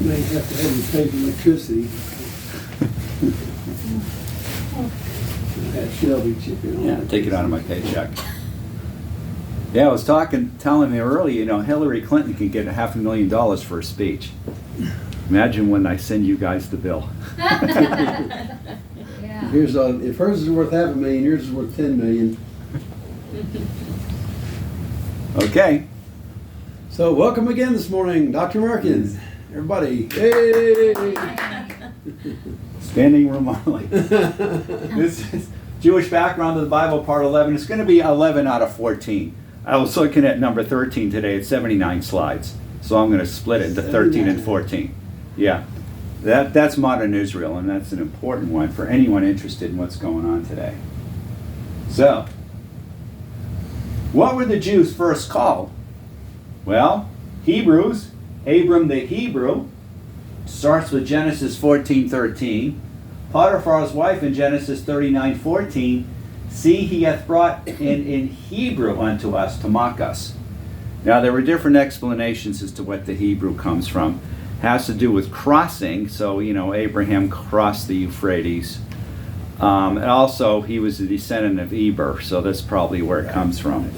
You may have to have you pay for electricity. That Shelby chip in. Yeah, take it out of my paycheck. Yeah, I was telling me earlier, Hillary Clinton can get $500,000 for a speech. Imagine when I send you guys the bill. Yeah. Here's if hers is worth $500,000, yours is worth $10 million. Okay. So welcome again this morning, Dr. Markin. Everybody, hey! Standing room only. This is Jewish background of the Bible, part 11. It's going to be 11 out of 14. I was looking at number 13 today. It's 79 slides. So I'm going to split it into 13 and 14. Yeah. That's modern Israel, and that's an important one for anyone interested in what's going on today. So, what were the Jews first called? Well, Hebrews, Abram the Hebrew, starts with Genesis 14:13. Potiphar's wife in Genesis 39:14. See, he hath brought in Hebrew unto us to mock us. Now, there were different explanations as to what the Hebrew comes from. It has to do with crossing. So, Abraham crossed the Euphrates. And also, he was a descendant of Eber. So that's probably where it comes from.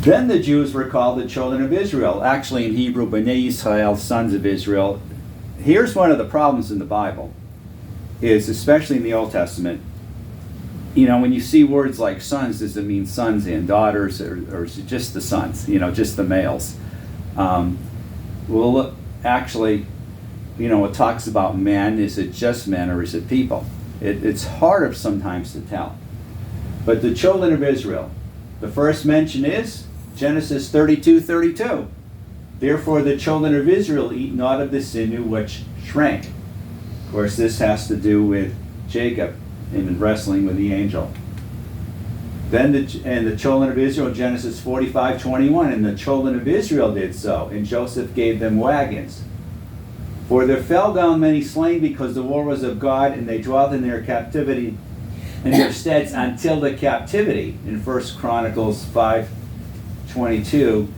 Then the Jews were called the children of Israel. Actually, in Hebrew, Bnei Yisrael, sons of Israel. Here's one of the problems in the Bible, is especially in the Old Testament, when you see words like sons, does it mean sons and daughters, or is it just the sons, just the males? Well, actually, it talks about men. Is it just men or is it people? It's hard sometimes to tell. But the children of Israel, the first mention is Genesis 32:32. Therefore the children of Israel eat not of the sinew which shrank. Of course, this has to do with Jacob in wrestling with the angel. Then the children of Israel, Genesis 45:21, and the children of Israel did so, and Joseph gave them wagons. For there fell down many slain because the war was of God, and they dwelt in their captivity in their steads until the captivity in 1 Chronicles 5:22.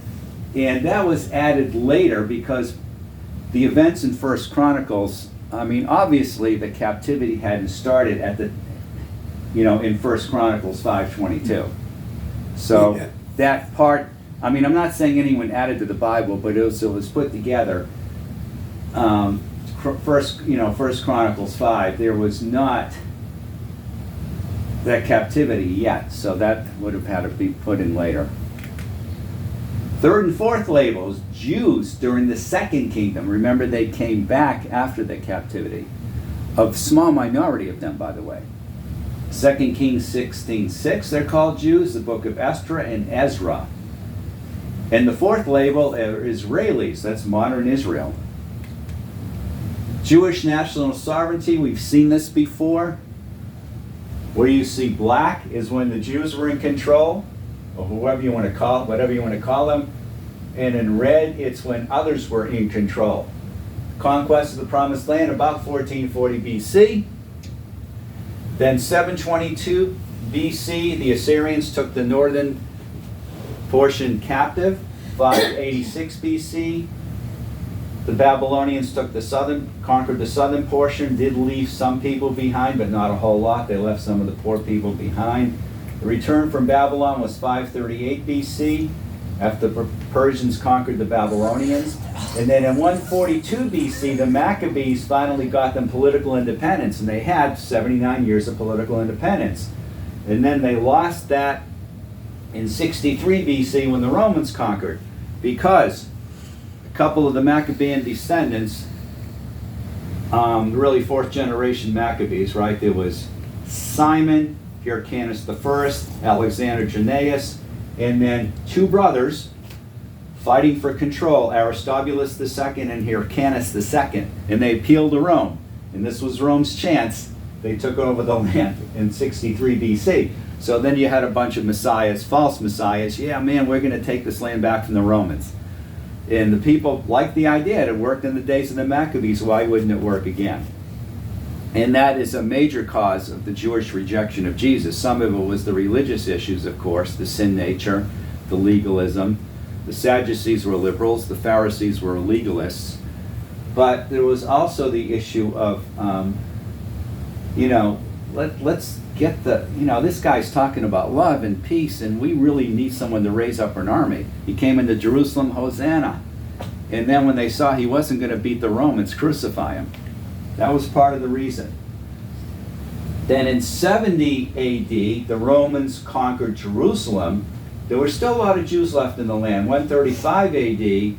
And that was added later because the events in 1 Chronicles, obviously the captivity hadn't started in 1 Chronicles 5:22. So that part, I'm not saying anyone added to the Bible, but it was put together. First Chronicles 5, there was not that captivity yet, so that would have had to be put in later. Third and fourth labels, Jews during the Second Kingdom. Remember, they came back after the captivity. A small minority of them, by the way. 2 Kings 16:6, they're called Jews, the book of Esther and Ezra. And the fourth label are Israelis, that's modern Israel. Jewish national sovereignty, we've seen this before. Where you see black is when the Jews were in control, or whatever you want to call them. And in red, it's when others were in control. Conquest of the Promised Land, about 1440 BC. Then 722 BC, the Assyrians took the northern portion captive. 586 BC, the Babylonians conquered the southern portion, did leave some people behind, but not a whole lot. They left some of the poor people behind. The return from Babylon was 538 BC, after the Persians conquered the Babylonians. And then in 142 BC, the Maccabees finally got them political independence, and they had 79 years of political independence. And then they lost that in 63 BC when the Romans conquered, because a couple of the Maccabean descendants, really fourth generation Maccabees, right? There was Simon, Hyrcanus I, Alexander Jannaeus, and then two brothers fighting for control, Aristobulus II and Hyrcanus II, and they appealed to Rome. And this was Rome's chance. They took over the land in 63 BC. So then you had a bunch of messiahs, false messiahs. Yeah, man, we're going to take this land back from the Romans. And the people liked the idea. It worked in the days of the Maccabees. Why wouldn't it work again? And that is a major cause of the Jewish rejection of Jesus. Some of it was the religious issues, of course, the sin nature, the legalism. The Sadducees were liberals, the Pharisees were legalists. But there was also the issue of, let's get this guy's talking about love and peace, and we really need someone to raise up an army. He came into Jerusalem, Hosanna. And then when they saw he wasn't going to beat the Romans, crucify him. That was part of the reason. Then in 70 AD, the Romans conquered Jerusalem. There were still a lot of Jews left in the land. 135 AD,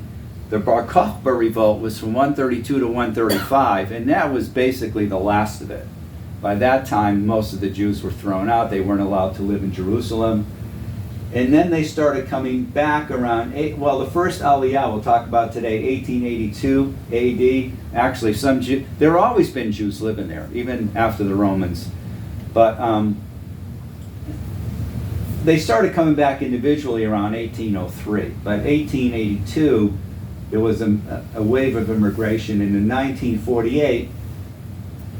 the Bar Kokhba revolt was from 132 to 135, and that was basically the last of it. By that time, most of the Jews were thrown out. They weren't allowed to live in Jerusalem. And then they started coming back around, the first Aliyah we'll talk about today, 1882 AD. Actually, there have always been Jews living there, even after the Romans. But they started coming back individually around 1803. But 1882, there was a wave of immigration. And in 1948,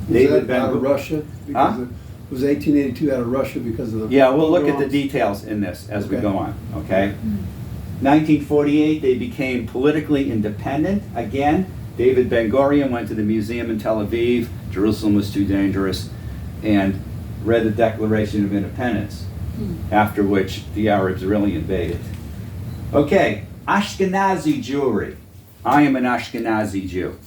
Was that out of Russia? Huh? It was 1882 out of Russia because of the... Yeah, we'll look at the details in this as we go on, okay? 1948, they became politically independent. Again, David Ben-Gurion went to the museum in Tel Aviv. Jerusalem was too dangerous, and read the Declaration of Independence, after which the Arabs really invaded. Okay, Ashkenazi Jewry. I am an Ashkenazi Jew.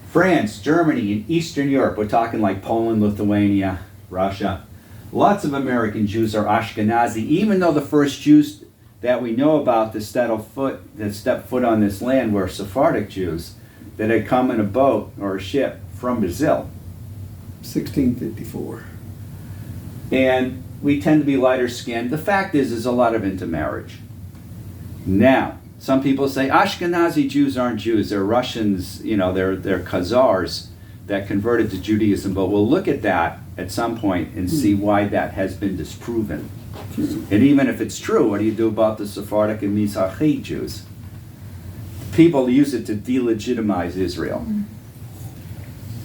France, Germany, and Eastern Europe, we're talking like Poland, Lithuania, Russia. Lots of American Jews are Ashkenazi, even though the first Jews that we know about that stepped foot on this land were Sephardic Jews that had come in a boat or a ship from Brazil. 1654. And we tend to be lighter skinned. The fact is, there's a lot of intermarriage. Now, some people say Ashkenazi Jews aren't Jews, they're Russians, they're Khazars that converted to Judaism, but we'll look at that at some point and see why that has been disproven. And even if it's true, what do you do about the Sephardic and Mizrahi Jews? People use it to delegitimize Israel.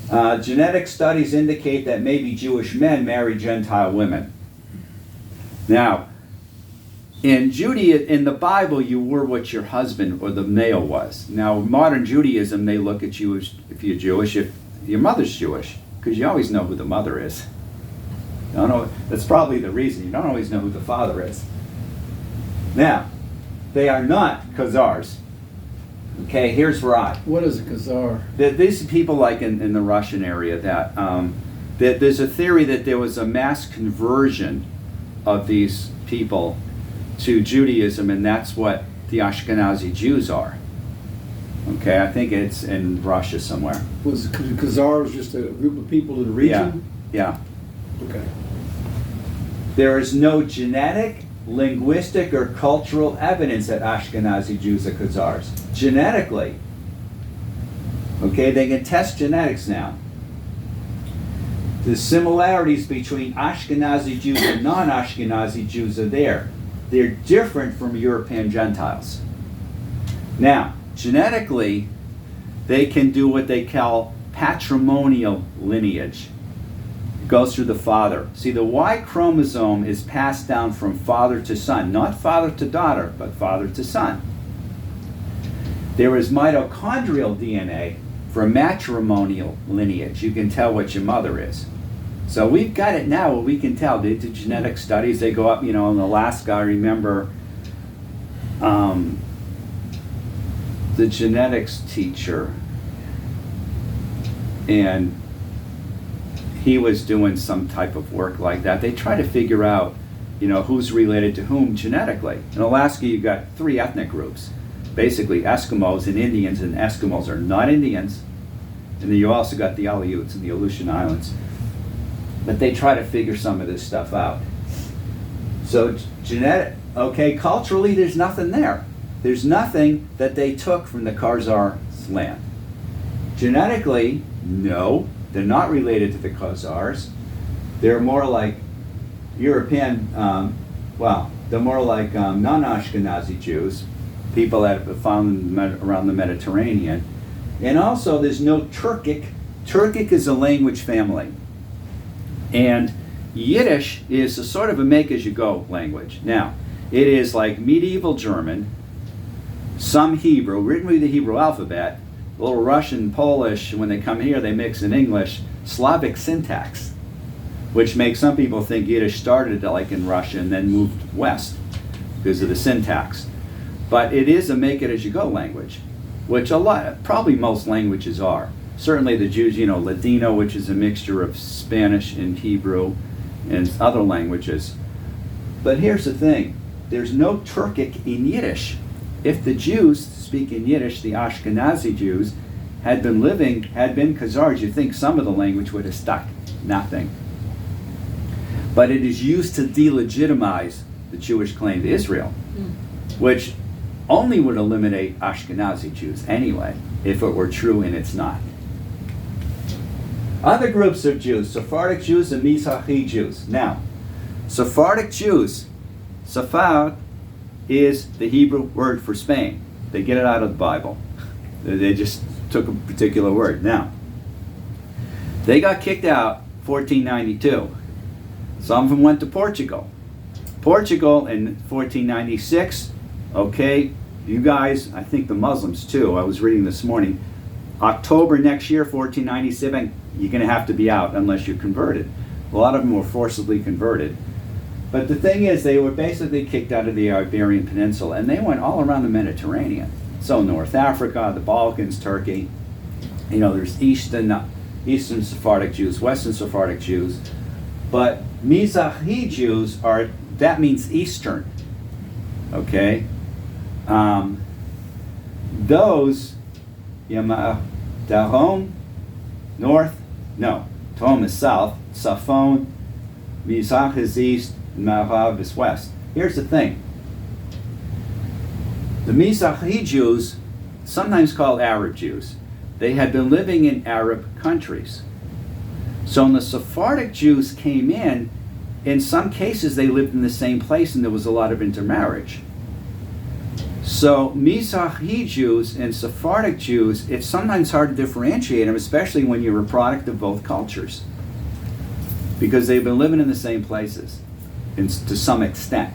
Genetic studies indicate that maybe Jewish men marry Gentile women. Now, in Judaism, in the Bible, you were what your husband or the male was. Now, modern Judaism, they look at you as, if you're Jewish, if your mother's Jewish, because you always know who the mother is. You don't know, that's probably the reason. You don't always know who the father is. Now, they are not Khazars. Okay, here's why. What is a Khazar? These people, like in the Russian area, that there's a theory that there was a mass conversion of these people to Judaism, and that's what the Ashkenazi Jews are. Okay, I think it's in Russia somewhere. Was Khazars just a group of people in the region? Yeah. Okay. There is no genetic, linguistic, or cultural evidence that Ashkenazi Jews are Khazars. Genetically. Okay, they can test genetics now. The similarities between Ashkenazi Jews and non-Ashkenazi Jews are there. They're different from European Gentiles. Now, genetically, they can do what they call patrimonial lineage. It goes through the father. See, the Y chromosome is passed down from father to son, not father to daughter, but father to son. There is mitochondrial DNA for matrimonial lineage. You can tell what your mother is. So we've got it now where we can tell. They do genetic studies. They go up, in Alaska, I remember the genetics teacher, and he was doing some type of work like that. They try to figure out, who's related to whom genetically. In Alaska, you've got 3 ethnic groups. Basically, Eskimos and Indians, and Eskimos are not Indians. And then you also got the Aliyahs and the Aleutian Islands. But they try to figure some of this stuff out. So culturally, there's nothing there. There's nothing that they took from the Khazars' land. Genetically, no, they're not related to the Khazars. They're more like European, they're more like non-Ashkenazi Jews, people that have found around the Mediterranean. And also, there's no Turkic. Turkic is a language family. And Yiddish is a sort of a make-as-you-go language. Now, it is like medieval German, some Hebrew, written with the Hebrew alphabet, a little Russian, Polish, when they come here they mix in English, Slavic syntax, which makes some people think Yiddish started like in Russia and then moved west because of the syntax. But it is a make-it-as-you-go language, which probably most languages are. Certainly the Jews, Ladino, which is a mixture of Spanish and Hebrew and other languages. But here's the thing, there's no Turkic in Yiddish. If the Jews speak in Yiddish, the Ashkenazi Jews, had been Khazars, you'd think some of the language would have stuck. Nothing. But it is used to delegitimize the Jewish claim to Israel, which only would eliminate Ashkenazi Jews anyway, if it were true, and it's not. Other groups of Jews, Sephardic Jews and Mizrahi Jews. Now, Sephardic Jews, Sephard is the Hebrew word for Spain. They get it out of the Bible. They just took a particular word. Now, they got kicked out 1492. Some of them went to Portugal. Portugal in 1496, okay, you guys, I think the Muslims too, I was reading this morning, October next year, 1497, you're going to have to be out unless you're converted. A lot of them were forcibly converted. But the thing is, they were basically kicked out of the Iberian Peninsula, and they went all around the Mediterranean. So North Africa, the Balkans, Turkey, there's Eastern Sephardic Jews, Western Sephardic Jews, but Mizrahi Jews that means Eastern, okay? Those, Dahom, north, no, Tom is south, Safon, Mizrach is east, Ma'arav is west. Here's the thing. The Mizrahi Jews, sometimes called Arab Jews, they had been living in Arab countries. So when the Sephardic Jews came in some cases they lived in the same place and there was a lot of intermarriage. So Mizrahi Jews and Sephardic Jews, it's sometimes hard to differentiate them, especially when you're a product of both cultures, because they've been living in the same places to some extent.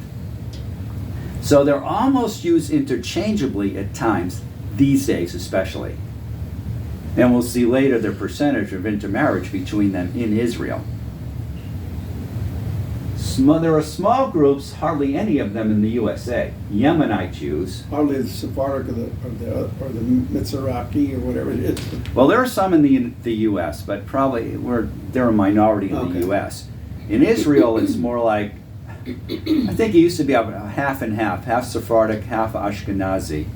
So they're almost used interchangeably at times, these days especially. And we'll see later the percentage of intermarriage between them in Israel. There are small groups, hardly any of them in the USA. Yemenite Jews. Hardly the Sephardic or the Mizrahi or whatever it is. Well, there are some in the U.S., but probably they're a minority in the U.S. In Israel, it's more like, I think it used to be half and half Sephardic, half Ashkenazi.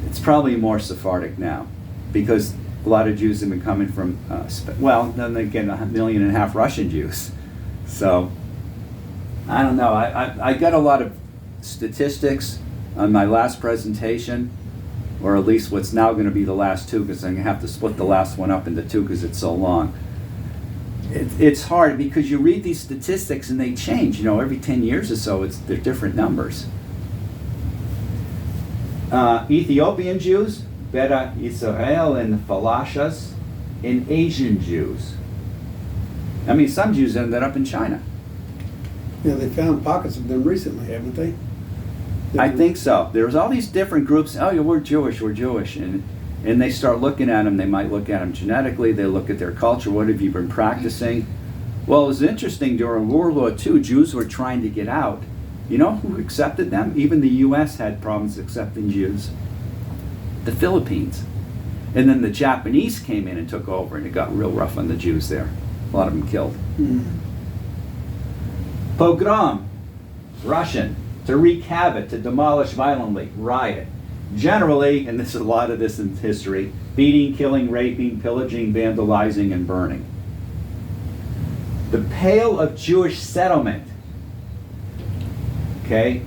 It's probably more Sephardic now, because a lot of Jews have been coming from, then again, 1.5 million Russian Jews. So, I don't know. I got a lot of statistics on my last presentation, or at least what's now going to be the last two, because I'm going to have to split the last one up into two because it's so long. It's hard because you read these statistics and they change. Every 10 years or so, they're different numbers. Ethiopian Jews, Beta Israel and Falashas, and Asian Jews. I mean, some Jews ended up in China. Yeah, they found pockets of them recently, haven't they? I think so. There's all these different groups. Oh, yeah, we're Jewish, and they start looking at them. They might look at them genetically. They look at their culture. What have you been practicing? Well, it was interesting during World War II. Jews were trying to get out. You know who accepted them? Even the U.S. had problems accepting Jews. The Philippines. And then the Japanese came in and took over, and it got real rough on the Jews there. A lot of them killed. Pogrom, Russian, to wreak havoc, to demolish violently, riot. Generally, and this is a lot of this in history, beating, killing, raping, pillaging, vandalizing, and burning. The Pale of Jewish Settlement, okay,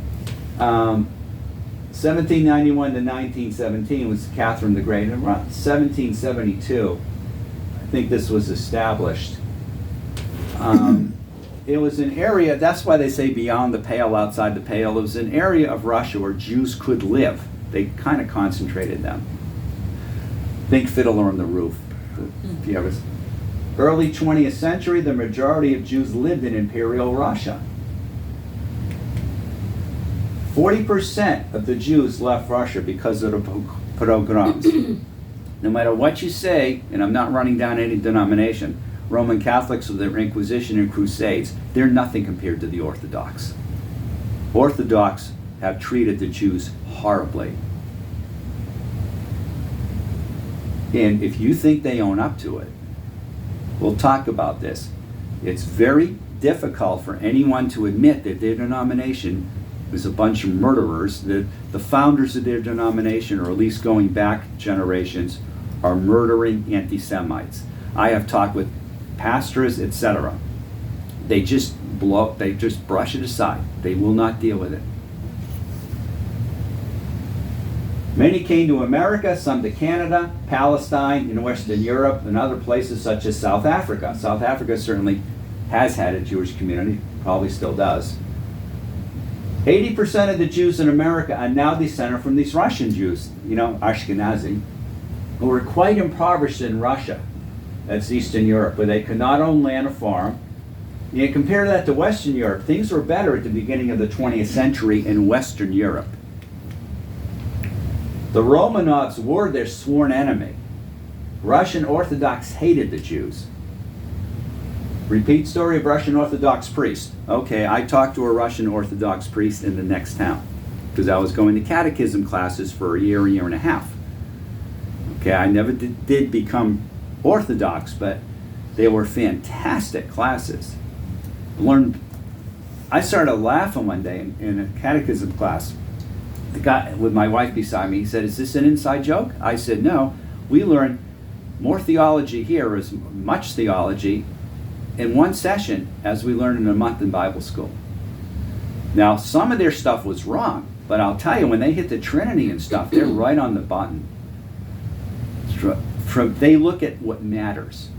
1791 to 1917 was Catherine the Great, and around 1772, I think this was established. It was an area, that's why they say beyond the Pale, outside the Pale. It was an area of Russia where Jews could live. They kind of concentrated them. Think Fiddler on the Roof. If you ever, early 20th century, the majority of Jews lived in Imperial Russia. 40% of the Jews left Russia because of the pogroms. No matter what you say, and I'm not running down any denomination, Roman Catholics with their Inquisition and Crusades, they're nothing compared to the Orthodox. Orthodox have treated the Jews horribly. And if you think they own up to it, we'll talk about this. It's very difficult for anyone to admit that their denomination is a bunch of murderers, that the founders of their denomination, or at least going back generations, are murdering anti-Semites. I have talked with pastors, etc. They just brush it aside. They will not deal with it. Many came to America, some to Canada, Palestine, in Western Europe, and other places such as South Africa. South Africa certainly has had a Jewish community, probably still does. 80% of the Jews in America are now descended from these Russian Jews, Ashkenazi, who were quite impoverished in Russia. That's Eastern Europe, where they could not own land or farm. You compare that to Western Europe, things were better at the beginning of the 20th century in Western Europe. The Romanovs were their sworn enemy. Russian Orthodox hated the Jews. Repeat story of Russian Orthodox priest. Okay, I talked to a Russian Orthodox priest in the next town because I was going to catechism classes for a year and a half. Okay, I never did become Orthodox, but they were fantastic classes. I started laughing one day in a catechism class. The guy with my wife beside me, he said, "Is this an inside joke?" I said, "No, we learn more theology here, as much theology, in one session as we learn in a month in Bible school." Now, some of their stuff was wrong, but I'll tell you, when they hit the Trinity and stuff, they're right on the button. They look at what matters.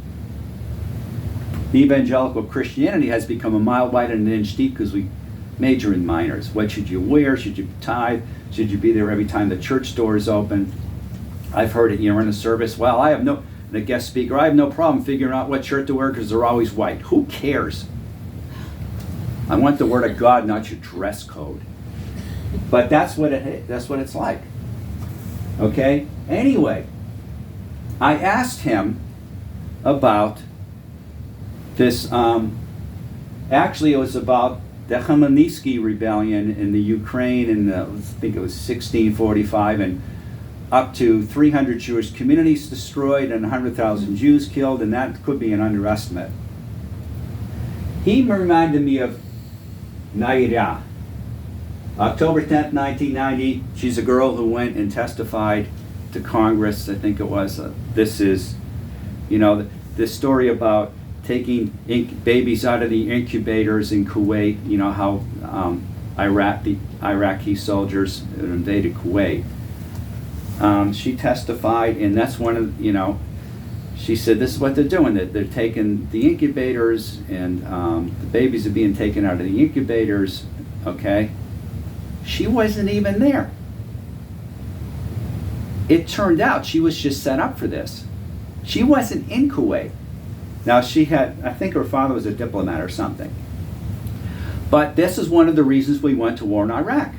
Evangelical Christianity has become a mile wide and an inch deep because we major in minors. What should you wear? Should you tithe? Should you be there every time the church door is open? I've heard it, in a service, well, the guest speaker, I have no problem figuring out what shirt to wear because they're always white. Who cares? I want the Word of God, not your dress code. But that's what it's like. Okay? Anyway, I asked him about this, actually it was about the Khmelnytsky rebellion in the Ukraine in I think it was 1645, and up to 300 Jewish communities destroyed and 100,000 Jews killed, and that could be an underestimate. He reminded me of Aliyah. October 10th, 1990, she's a girl who went and testified to Congress, I think it was. This is, this story about taking babies out of the incubators in Kuwait, how the Iraqi soldiers invaded Kuwait. She testified, and that's one of, she said this is what they're doing. They're taking the incubators, and the babies are being taken out of the incubators, okay? She wasn't even there. It turned out she was just set up for this. She wasn't in Kuwait. Now I think her father was a diplomat or something. But this is one of the reasons we went to war in Iraq,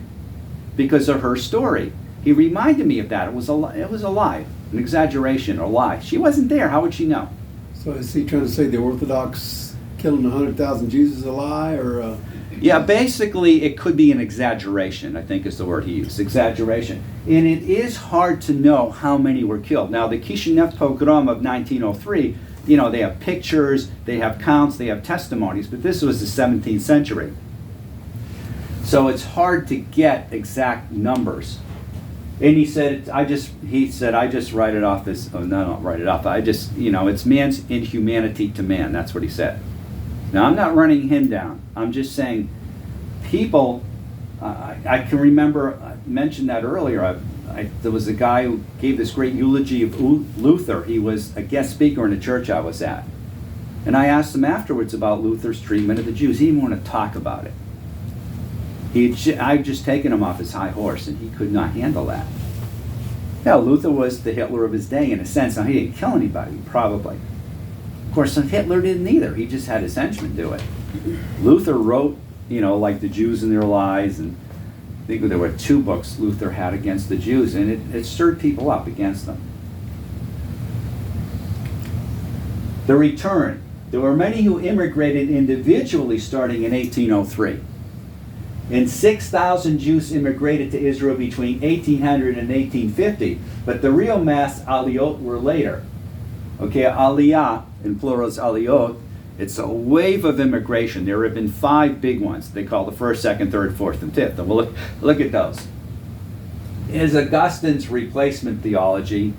because of her story. He reminded me of that. It was a lie, an exaggeration, a lie. She wasn't there. How would she know? So is he trying to say the Orthodox killing 100,000 Jews is a lie, or? Yeah, basically it could be an exaggeration, I think is the word he used, exaggeration. And it is hard to know how many were killed. Now the Kishinev pogrom of 1903, they have pictures, they have counts, they have testimonies, but this was the 17th century. So it's hard to get exact numbers. And he said, I just write it off as, not write it off, it's man's inhumanity to man. That's what he said. Now, I'm not running him down. I'm just saying people, I can remember, I mentioned that earlier, there was a guy who gave this great eulogy of Luther. He was a guest speaker in a church I was at. And I asked him afterwards about Luther's treatment of the Jews. He didn't want to talk about it. I'd just taken him off his high horse, and he could not handle that. Yeah, Luther was the Hitler of his day in a sense. Now, he didn't kill anybody, probably. Of course, Hitler didn't either. He just had his henchmen do it. Luther wrote, like the Jews and their lies, and think there were 2 books Luther had against the Jews, and it stirred people up against them. The return. There were many who immigrated individually starting in 1803. And 6,000 Jews immigrated to Israel between 1800 and 1850, but the real mass aliyot were later. Okay, aliyah, in plural is aliyot, it's a wave of immigration. There have been 5 big ones. They call the first, second, third, fourth, and fifth. And we'll look at those. Is Augustine's replacement theology.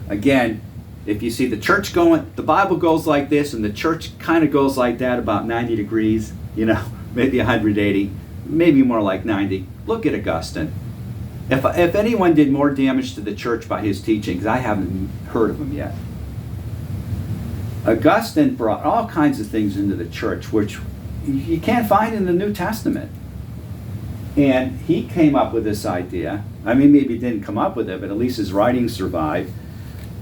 Again, if you see the church going, the Bible goes like this, and the church kind of goes like that, about 90 degrees, maybe 180, maybe more like 90. Look at Augustine. If anyone did more damage to the church by his teachings, I haven't heard of him yet. Augustine brought all kinds of things into the church which you can't find in the New Testament. And he came up with this idea, maybe he didn't come up with it, but at least his writings survive,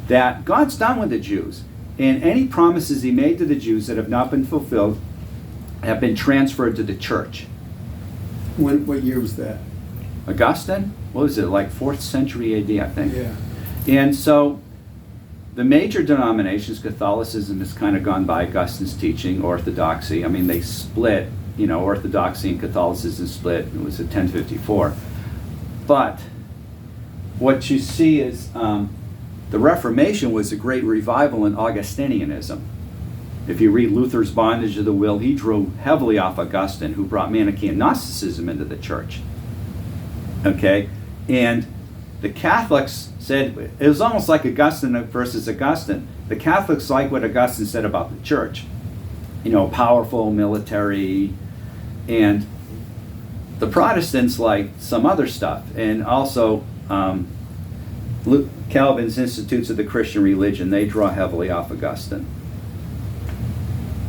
that God's done with the Jews. And any promises he made to the Jews that have not been fulfilled have been transferred to the church. What year was that? Augustine? What was it, like 4th century AD, I think? Yeah. And so the major denominations, Catholicism has kind of gone by Augustine's teaching, Orthodoxy. They split, Orthodoxy and Catholicism split. It was in 1054. But what you see is the Reformation was a great revival in Augustinianism. If you read Luther's Bondage of the Will, he drew heavily off Augustine, who brought Manichaean Gnosticism into the church. Okay? And the Catholics said, it was almost like Augustine versus Augustine. The Catholics liked what Augustine said about the church. Powerful, military, and the Protestants liked some other stuff. And also, Calvin's Institutes of the Christian Religion, they draw heavily off Augustine.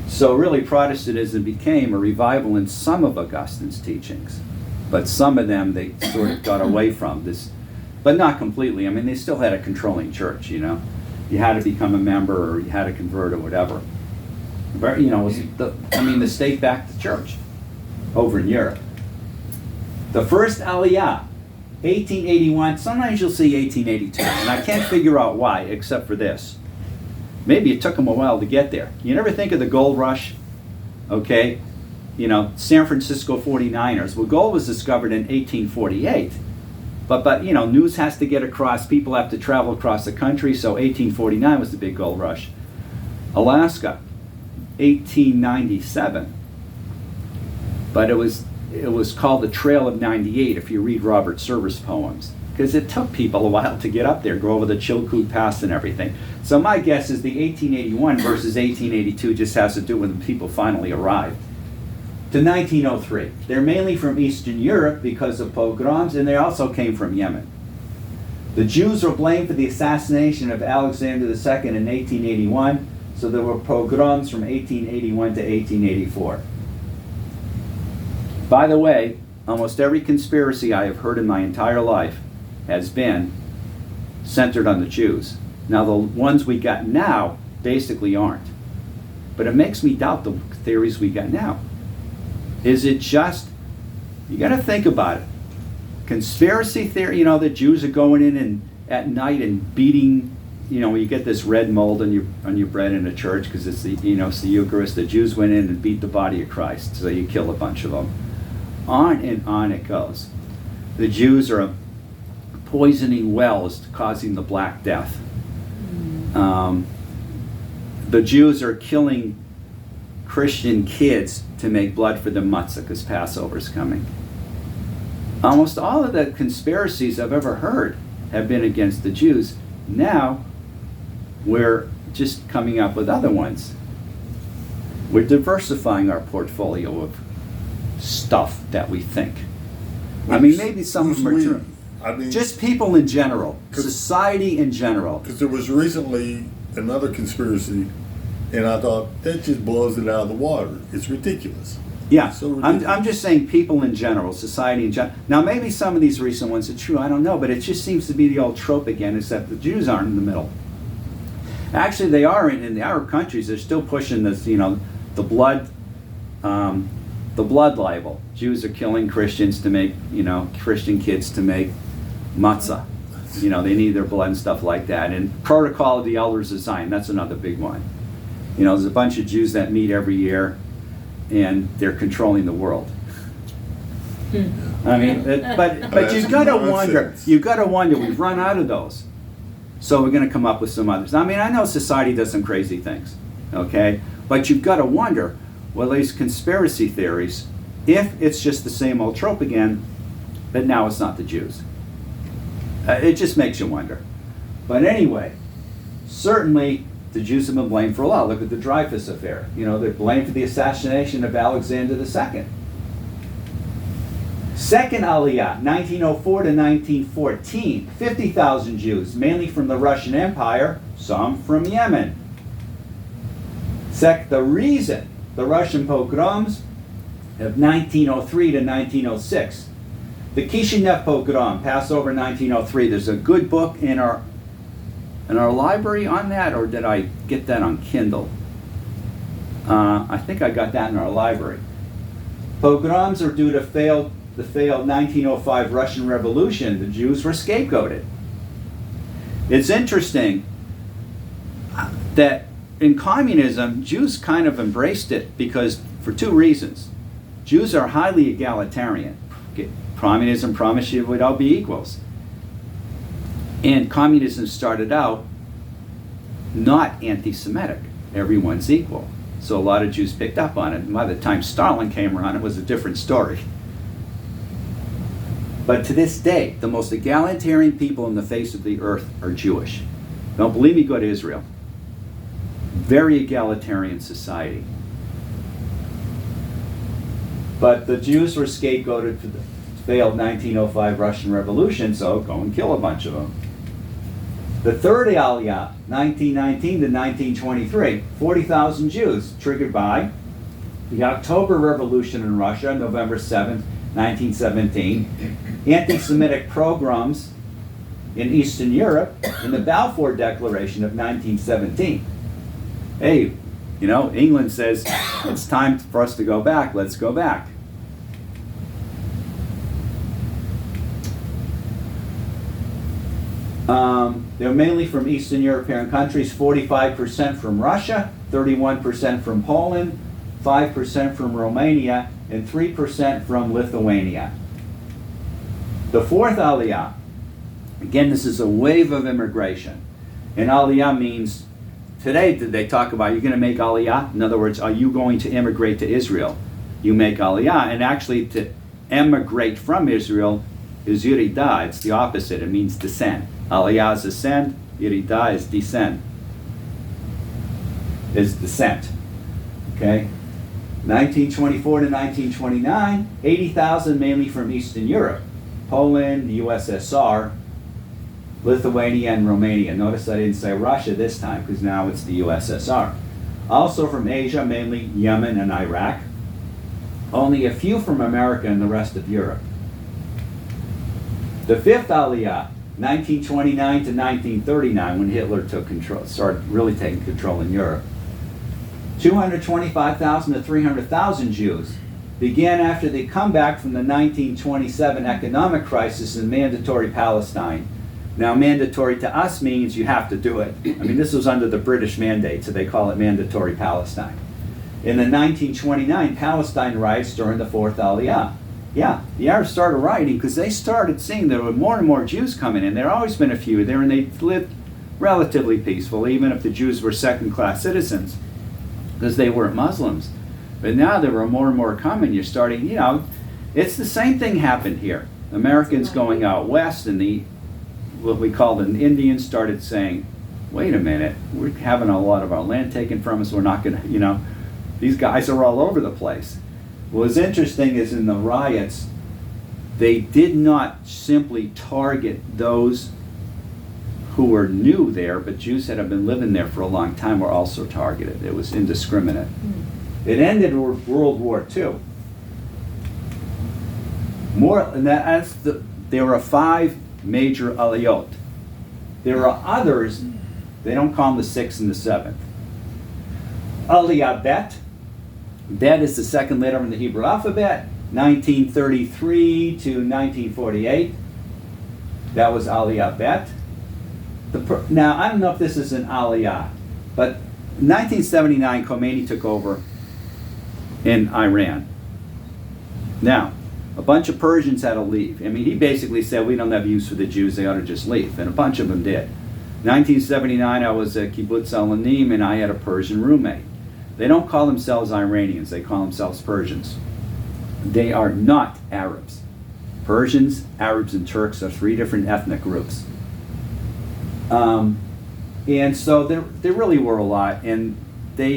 So really Protestantism became a revival in some of Augustine's teachings, but some of them they sort of got away from this, but not completely. They still had a controlling church, You had to become a member or you had to convert or whatever. But, it was the state backed the church over in Europe. The first Aliyah, 1881, sometimes you'll see 1882, and I can't figure out why, except for this. Maybe it took them a while to get there. You never think of the gold rush? Okay? San Francisco 49ers. Well, gold was discovered in 1848. But news has to get across. People have to travel across the country, so 1849 was the big gold rush. Alaska, 1897. But it was called the Trail of 98 if you read Robert Server's poems, because it took people a while to get up there, go over the Chilkoot Pass and everything. So my guess is the 1881 versus 1882 just has to do with when people finally arrived. To 1903. They're mainly from Eastern Europe because of pogroms, and they also came from Yemen. The Jews were blamed for the assassination of Alexander II in 1881, so there were pogroms from 1881 to 1884. By the way, almost every conspiracy I have heard in my entire life has been centered on the Jews. Now, the ones we got now basically aren't. But it makes me doubt the theories we got now. Is it just, you got to think about it. Conspiracy theory, the Jews are going in and at night and beating, you get this red mold on your bread in a church because it's it's the Eucharist. The Jews went in and beat the body of Christ, so you kill a bunch of them. On and on it goes. The Jews are poisoning wells, causing the Black Death. The Jews are killing Christian kids to make blood for the matzah because Passover's coming. Almost all of the conspiracies I've ever heard have been against the Jews. Now, we're just coming up with other ones. We're diversifying our portfolio of stuff that we think. Maybe some of them are true. Just people in general, society in general. Because there was recently another conspiracy, and I thought, that just blows it out of the water. It's ridiculous. Yeah, It's so ridiculous. I'm just saying people in general, society in general. Now, maybe some of these recent ones are true, I don't know, but it just seems to be the old trope again, is that the Jews aren't in the middle. Actually, they are in the Arab countries. They're still pushing this, the blood the blood libel. Jews are killing Christians to make, Christian kids to make matzah. They need their blood and stuff like that. And Protocol of the Elders of Zion, that's another big one. There's a bunch of Jews that meet every year, and they're controlling the world. I mean, but you've got to wonder. You've got to wonder. We've run out of those, so we're going to come up with some others. I mean, I know society does some crazy things, okay? But you've got to wonder, well, these conspiracy theories, if it's just the same old trope again, but now it's not the Jews. It just makes you wonder. But anyway, certainly the Jews have been blamed for a lot. Look at the Dreyfus affair. They're blamed for the assassination of Alexander II. Second Aliyah, 1904 to 1914, 50,000 Jews, mainly from the Russian Empire, some from Yemen. The reason, the Russian pogroms of 1903 to 1906. The Kishinev pogrom, Passover 1903. There's a good book in our library on that, or did I get that on Kindle? I think I got that in our library. Pogroms are due to the failed 1905 Russian Revolution. The Jews were scapegoated. It's interesting that in communism, Jews kind of embraced it because, for two reasons. Jews are highly egalitarian. Communism promised you we'd all be equals. And communism started out not anti-Semitic. Everyone's equal. So a lot of Jews picked up on it. And by the time Stalin came around, it was a different story. But to this day, the most egalitarian people on the face of the earth are Jewish. Don't believe me, go to Israel. Very egalitarian society. But the Jews were scapegoated for the failed 1905 Russian Revolution, so go and kill a bunch of them. The third Aliyah, 1919 to 1923, 40,000 Jews, triggered by the October Revolution in Russia, November 7th, 1917, anti-Semitic pogroms in Eastern Europe, and the Balfour Declaration of 1917. Hey, England says it's time for us to go back. Let's go back. They're mainly from Eastern European countries, 45% from Russia, 31% from Poland, 5% from Romania, and 3% from Lithuania. The fourth Aliyah, again, this is a wave of immigration. And Aliyah means, today they talk about, you're going to make Aliyah? In other words, are you going to immigrate to Israel? You make Aliyah, and actually to emigrate from Israel is Yirida. It's the opposite. It means descend. Aliyah is ascend, Yirida is descend. Is descent. Okay? 1924 to 1929, 80,000 mainly from Eastern Europe. Poland, the USSR, Lithuania, and Romania. Notice I didn't say Russia this time because now it's the USSR. Also from Asia, mainly Yemen and Iraq. Only a few from America and the rest of Europe. The fifth Aliyah, 1929 to 1939, when Hitler took control, started really taking control in Europe. 225,000 to 300,000 Jews began after the comeback from the 1927 economic crisis in mandatory Palestine. Now, mandatory to us means you have to do it. I mean, this was under the British mandate, so they call it mandatory Palestine. In the 1929 Palestine riots during the fourth Aliyah. Yeah, the Arabs started rioting because they started seeing there were more and more Jews coming in. There had always been a few there, and they lived relatively peaceful, even if the Jews were second-class citizens, because they weren't Muslims. But now there were more and more coming. You're starting, it's the same thing happened here. Americans going out west, and what we call the Indians started saying, wait a minute, we're having a lot of our land taken from us. We're not going to, these guys are all over the place. What's interesting is in the riots, they did not simply target those who were new there, but Jews that have been living there for a long time were also targeted. It was indiscriminate. It ended with World War II. There are 5 major aliyot. There are others, they don't call them the 6th and the 7th. Aliyah Bet, Bet is the second letter in the Hebrew alphabet, 1933 to 1948. That was Aliyah Bet. Now, I don't know if this is an Aliyah, but in 1979, Khomeini took over in Iran. Now, a bunch of Persians had to leave. I mean, he basically said, we don't have use for the Jews, they ought to just leave. And a bunch of them did. 1979, I was at Kibbutz Al-Anim, and I had a Persian roommate. They don't call themselves Iranians, they call themselves Persians. They are not Arabs. Persians, Arabs, and Turks are three different ethnic groups. And so there really were a lot, and they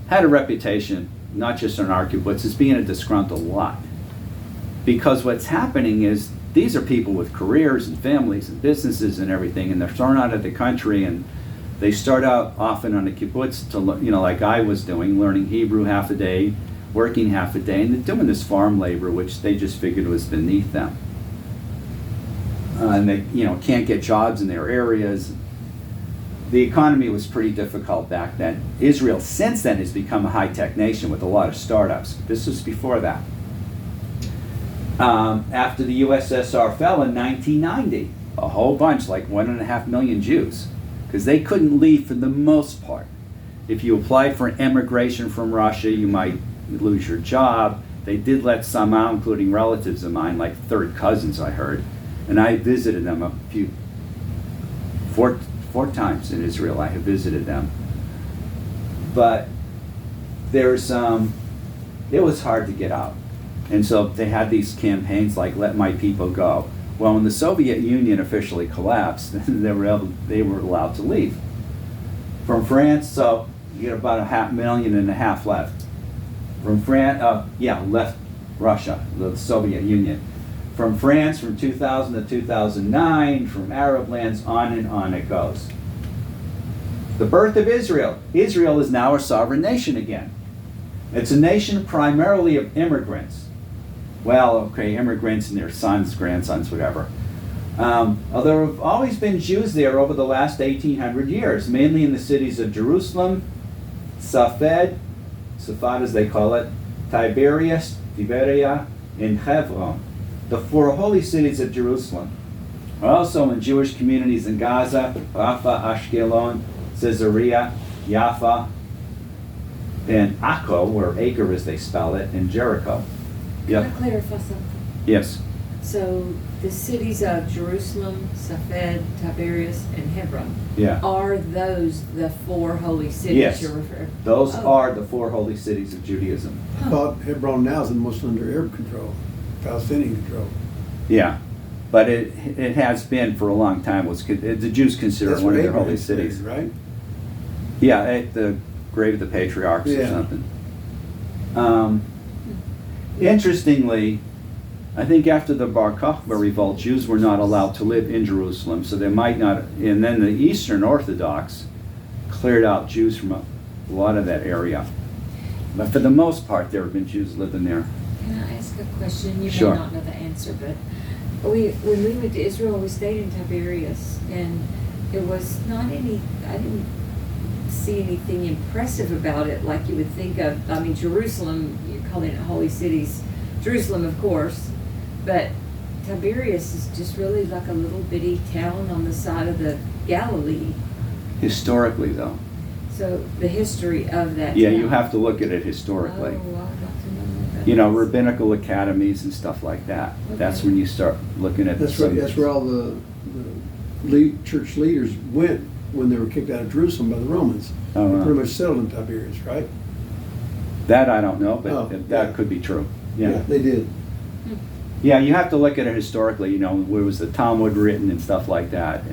had a reputation, not just on our kibbutz, as being a disgruntled lot. Because what's happening is these are people with careers and families and businesses and everything, and they're thrown out of the country, and they start out often on a kibbutz to, like I was doing, learning Hebrew half a day, working half a day, and they're doing this farm labor, which they just figured was beneath them. And they, can't get jobs in their areas. The economy was pretty difficult back then. Israel, since then, has become a high-tech nation with a lot of startups. This was before that. After the USSR fell in 1990, a whole bunch, like 1.5 million Jews, because they couldn't leave for the most part. If you applied for immigration from Russia, you might lose your job. They did let some out, including relatives of mine, like third cousins, I heard. And I visited them four times in Israel. I have visited them. But it was hard to get out. And so they had these campaigns like "Let My People Go." Well, when the Soviet Union officially collapsed, they were allowed to leave. From France, so you get about 500,000 left. From France, left Russia, the Soviet Union. From France, from 2000 to 2009, from Arab lands, on and on it goes. The birth of Israel. Israel is now a sovereign nation again. It's a nation primarily of immigrants. Immigrants and their sons, grandsons, whatever. Although there have always been Jews there over the last 1,800 years, mainly in the cities of Jerusalem, Safed as they call it, Tiberias, Tiberia, and Hebron, the four holy cities of Jerusalem. Also in Jewish communities in Gaza, Rafah, Ashkelon, Caesarea, Jaffa, and Akko, or Acre as they spell it, and Jericho. Can I clarify something? Yes. So the cities of Jerusalem, Safed, Tiberias, and Hebron, Yeah. are those the four holy cities Yes. you're referring? Those are the four holy cities of Judaism. I thought Hebron now is almost under Arab control, Palestinian control. Yeah. But it has been for a long time. The Jews consider it one of their holy Abraham's cities. buried, right? Yeah, at the grave of the patriarchs or Yeah. something. Interestingly, I think after the Bar Kokhba revolt, Jews were not allowed to live in Jerusalem, so they might not, and then the Eastern Orthodox cleared out Jews from a lot of that area. But for the most part, there have been Jews living there. Can I ask a question? You Sure. may not know the answer, but when we went to Israel, we stayed in Tiberias, and it was not I didn't see anything impressive about it like you would think of. I mean, Jerusalem, you're calling it holy cities. Jerusalem, of course, but Tiberias is just really like a little bitty town on the side of the Galilee. Historically, though. So the history of that Yeah, town. you have to look at it historically. Oh, I'd like to know that. Rabbinical academies and stuff like that. That's Okay. when you start looking at That's the right. That's where all the church leaders went when they were kicked out of Jerusalem by the Romans. Oh, They wow. pretty much settled in Tiberias, right? That I don't know, but Oh, that yeah. could be true. Yeah. They did. Yeah, you have to look at it historically, where was the Talmud written and stuff like that.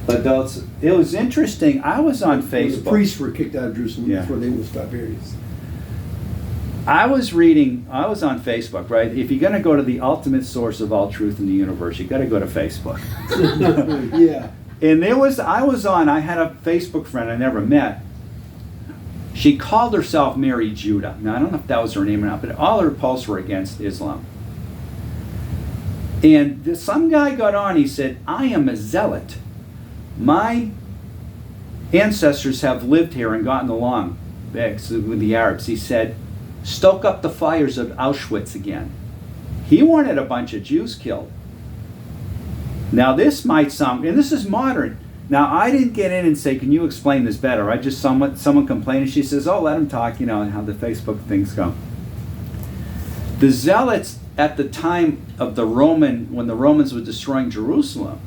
But it was interesting. I was on When the Facebook. priests were kicked out of Jerusalem Yeah. before they went to Tiberias. I was on Facebook, right? If you're going to go to the ultimate source of all truth in the universe, you got to go to Facebook. Yeah. And I had a Facebook friend I never met. She called herself Mary Judah. Now, I don't know if that was her name or not, but all her posts were against Islam. And some guy got on, he said, I am a zealot. My ancestors have lived here and gotten along with the Arabs. He said, stoke up the fires of Auschwitz again. He wanted a bunch of Jews killed. Now this might sound, and this is modern. Now I didn't get in and say, can you explain this better? I just, someone complained, and she says, oh, let him talk, you know, and how the Facebook things go. The Zealots at the time of when the Romans were destroying Jerusalem,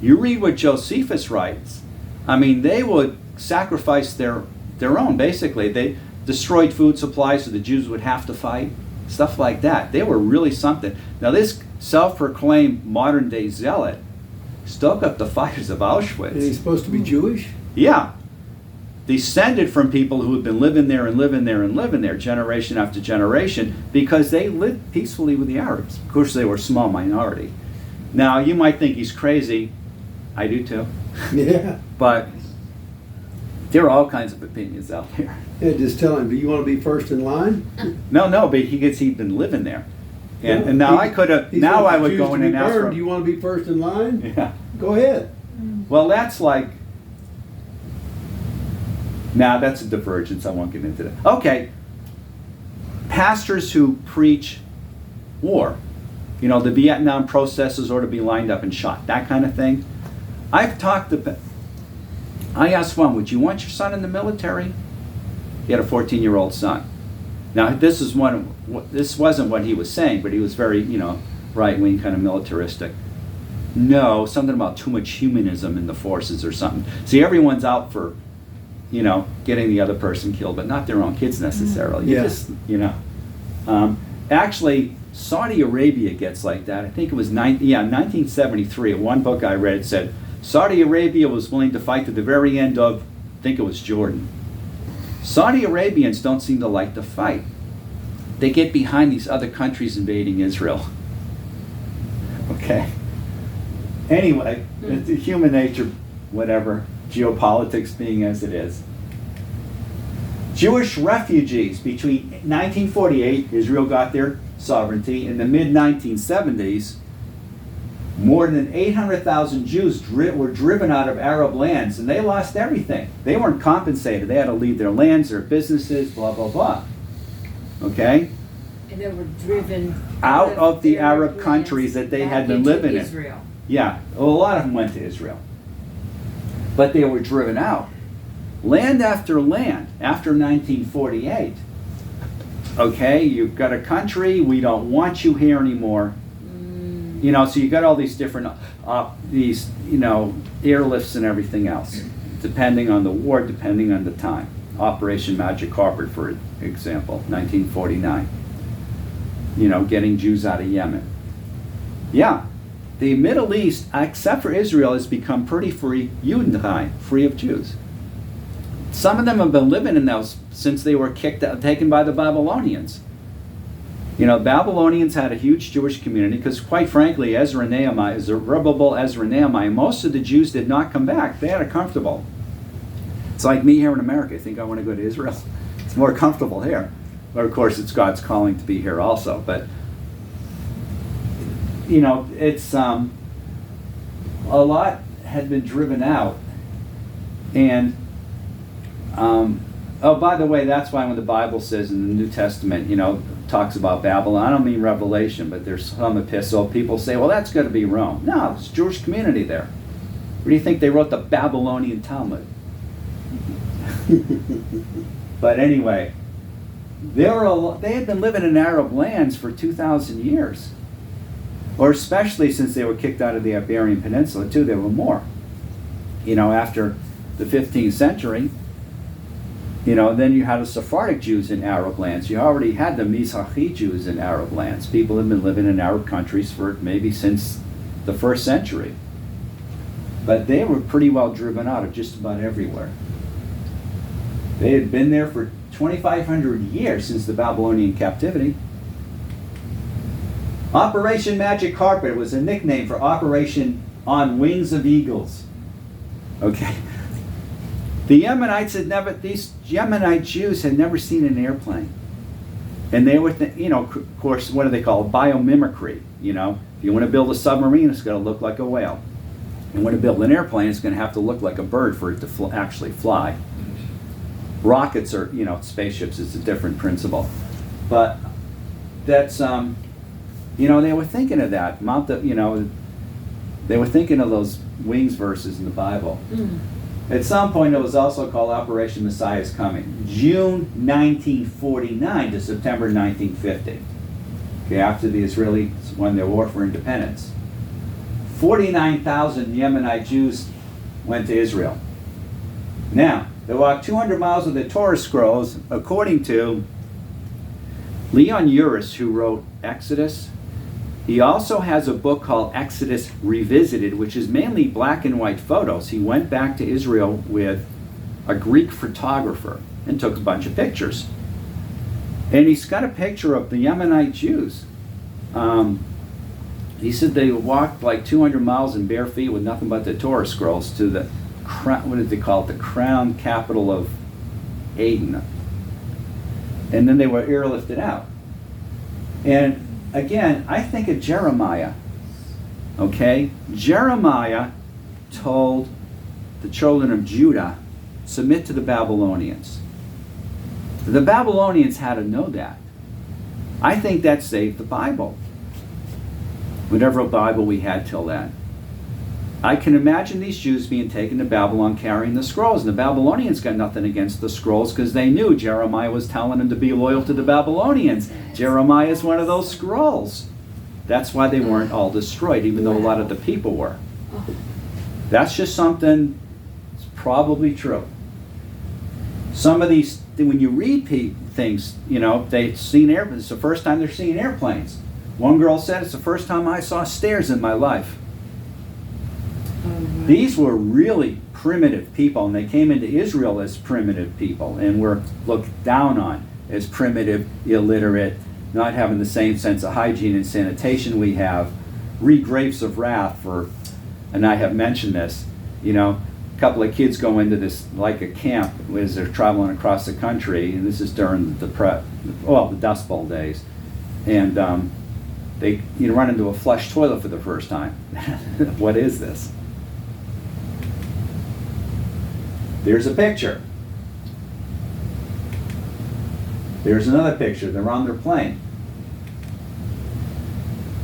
you read what Josephus writes. I mean, they would sacrifice their own, basically. They destroyed food supplies so the Jews would have to fight, stuff like that. They were really something. Now this self-proclaimed modern-day zealot stoked up the fires of Auschwitz. And he's supposed to be Jewish? Yeah. Descended from people who had been living there and living there and living there generation after generation because they lived peacefully with the Arabs. Of course, they were a small minority. Now, you might think he's crazy. I do too. Yeah. But there are all kinds of opinions out there. Yeah, just tell him, do you want to be first in line? No, but he'd been living there. And, Yeah. and now I could have, He's now like, I would "Choose go to in be and ask burned. for, Do you want to be first in line? yeah. Go ahead. Well, that's like, now that's a divergence. I won't get into that. Okay. Pastors who preach war, you know, the Vietnam processes ought to be lined up and shot, that kind of thing. I asked one, would you want your son in the military? He had a 14-year-old son. Now, this wasn't what he was saying, but he was very, you know, right-wing, kind of militaristic. No, something about too much humanism in the forces or something. See, everyone's out for, you know, getting the other person killed, but not their own kids necessarily. You Yeah. just, you know. Actually, Saudi Arabia gets like that. I think it was 1973. One book I read said Saudi Arabia was willing to fight to the very end of, I think it was Jordan. Saudi Arabians don't seem to like to fight. They get behind these other countries invading Israel. Okay. Anyway, it's human nature, whatever, geopolitics being as it is. Jewish refugees between 1948, Israel got their sovereignty, in the mid-1970s, more than 800,000 Jews were driven out of Arab lands, and they lost everything. They weren't compensated. They had to leave their lands, their businesses, blah, blah, blah. Okay? And they were driven Out of the their Arab lands countries that they back had been into living in. Israel. Yeah, well, a lot of them went to Israel. But they were driven out. Land after land, after 1948. Okay, you've got a country, we don't want you here anymore. You know, so you got all these different, these, you know, airlifts and everything else, depending on the war, depending on the time. Operation Magic Carpet, for example, 1949. You know, getting Jews out of Yemen. Yeah, the Middle East, except for Israel, has become pretty free, Judenrein, free of Jews. Some of them have been living in those since they were taken by the Babylonians. You know, Babylonians had a huge Jewish community because, quite frankly, Ezra and Nehemiah, Zerubbabel, Ezra and Nehemiah, most of the Jews did not come back. They had it comfortable. It's like me here in America. I think I want to go to Israel. It's more comfortable here. But of course, it's God's calling to be here also. But, you know, it's a lot had been driven out. And, oh, by the way, that's why when the Bible says in the New Testament, you know, talks about Babylon, I don't mean Revelation, but there's some epistle, people say, well, that's going to be Rome. No, it's a Jewish community there. Where do you think they wrote the Babylonian Talmud? But anyway, they had been living in Arab lands for 2,000 years. Or especially since they were kicked out of the Iberian Peninsula, too, there were more. You know, after the 15th century, you know, then you had the Sephardic Jews in Arab lands. You already had the Mizrahi Jews in Arab lands. People have been living in Arab countries for maybe since the 1st century. But they were pretty well driven out of just about everywhere. They had been there for 2,500 years since the Babylonian captivity. Operation Magic Carpet was a nickname for Operation on Wings of Eagles. Okay. The Yemenites these Yemenite Jews had never seen an airplane. And they were, you know, of course, what do they call it? Biomimicry. You know, if you want to build a submarine, it's got to look like a whale. And when you build an airplane, it's going to have to look like a bird for it to actually fly. Rockets are, spaceships, it's a different principle. But that's, they were thinking of that. They were thinking of those wings verses in the Bible. At some point, it was also called Operation Messiah's Coming. June 1949 to September 1950. Okay, after the Israelis won their war for independence. 49,000 Yemenite Jews went to Israel. Now, they walked 200 miles with the Torah scrolls, according to Leon Uris, who wrote Exodus. He also has a book called Exodus Revisited, which is mainly black and white photos. He went back to Israel with a Greek photographer and took a bunch of pictures. And he's got a picture of the Yemenite Jews. He said they walked like 200 miles in bare feet with nothing but the Torah scrolls to the, what did they call it, the crown capital of Aden. And then they were airlifted out. And again, I think of Jeremiah. Okay? Jeremiah told the children of Judah, submit to the Babylonians. The Babylonians had to know that. I think that saved the Bible. Whatever Bible we had till then. I can imagine these Jews being taken to Babylon carrying the scrolls. And the Babylonians got nothing against the scrolls because they knew Jeremiah was telling them to be loyal to the Babylonians. Jeremiah is one of those scrolls. That's why they weren't all destroyed, even though a lot of the people were. That's just something that's probably true. Some of these, when you read things, they've seen airplanes. It's the first time they're seeing airplanes. One girl said, it's the first time I saw stairs in my life. These were really primitive people, and they came into Israel as primitive people and were looked down on as primitive, illiterate, not having the same sense of hygiene and sanitation we have. Read Grapes of Wrath for, and I have mentioned this, a couple of kids go into this, like a camp, as they're traveling across the country, and this is during the Dust Bowl days, and they run into a flush toilet for the first time. What is this? There's a picture. There's another picture. They're on their plane.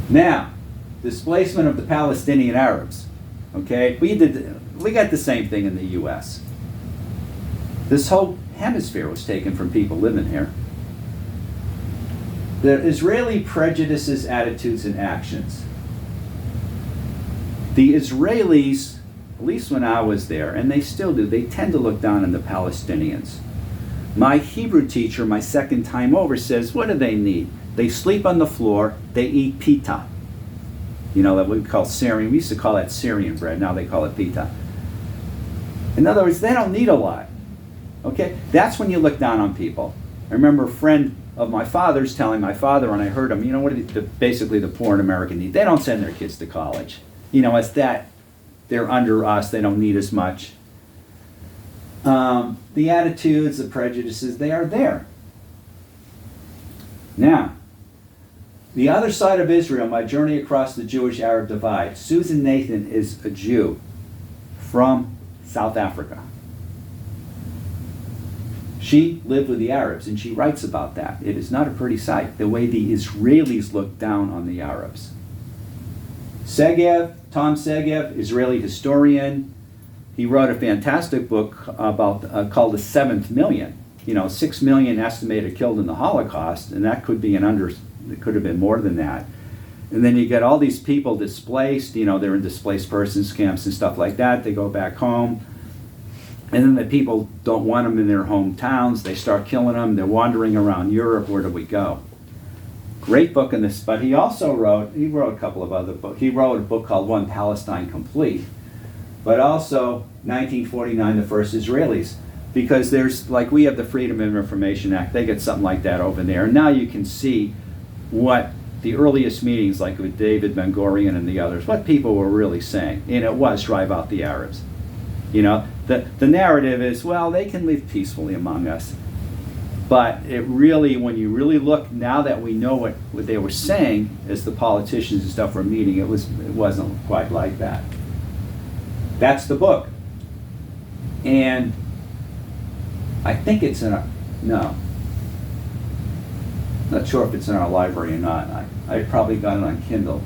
Now, displacement of the Palestinian Arabs. Okay, we got the same thing in the U.S. This whole hemisphere was taken from people living here. The Israeli prejudices, attitudes, and actions. The Israelis, at least when I was there, and they still do, they tend to look down on the Palestinians. My Hebrew teacher, my second time over, says, what do they need? They sleep on the floor, they eat pita. That we call Syrian. We used to call that Syrian bread, now they call it pita. In other words, they don't need a lot. Okay? That's when you look down on people. I remember a friend of my father's telling my father, and I heard him, what do basically the poor in America need? They don't send their kids to college. It's that they're under us, they don't need as much. The attitudes, the prejudices, they are there. Now, the other side of Israel, my journey across the Jewish-Arab divide. Susan Nathan is a Jew from South Africa. She lived with the Arabs, and she writes about that. It is not a pretty sight, the way the Israelis look down on the Arabs. Tom Segev, Israeli historian, he wrote a fantastic book about called The Seventh Million. 6 million estimated killed in the Holocaust, and that could be it could have been more than that. And then you get all these people displaced, they're in displaced persons camps and stuff like that. They go back home, and then the people don't want them in their hometowns. They start killing them. They're wandering around Europe. Where do we go? Great book in this, but he wrote a couple of other books. He wrote a book called One Palestine Complete, but also 1949, The First Israelis, because we have the Freedom of Information Act, they get something like that over there, and now you can see what the earliest meetings, like with David Ben-Gurion and the others, what people were really saying, and it was drive out the Arabs. The narrative is, well, they can live peacefully among us. But it really, when you really look, now that we know what they were saying as the politicians and stuff were meeting, it wasn't quite like that. That's the book. And I think it's in our, no. Not sure if it's in our library or not. I probably got it on Kindle.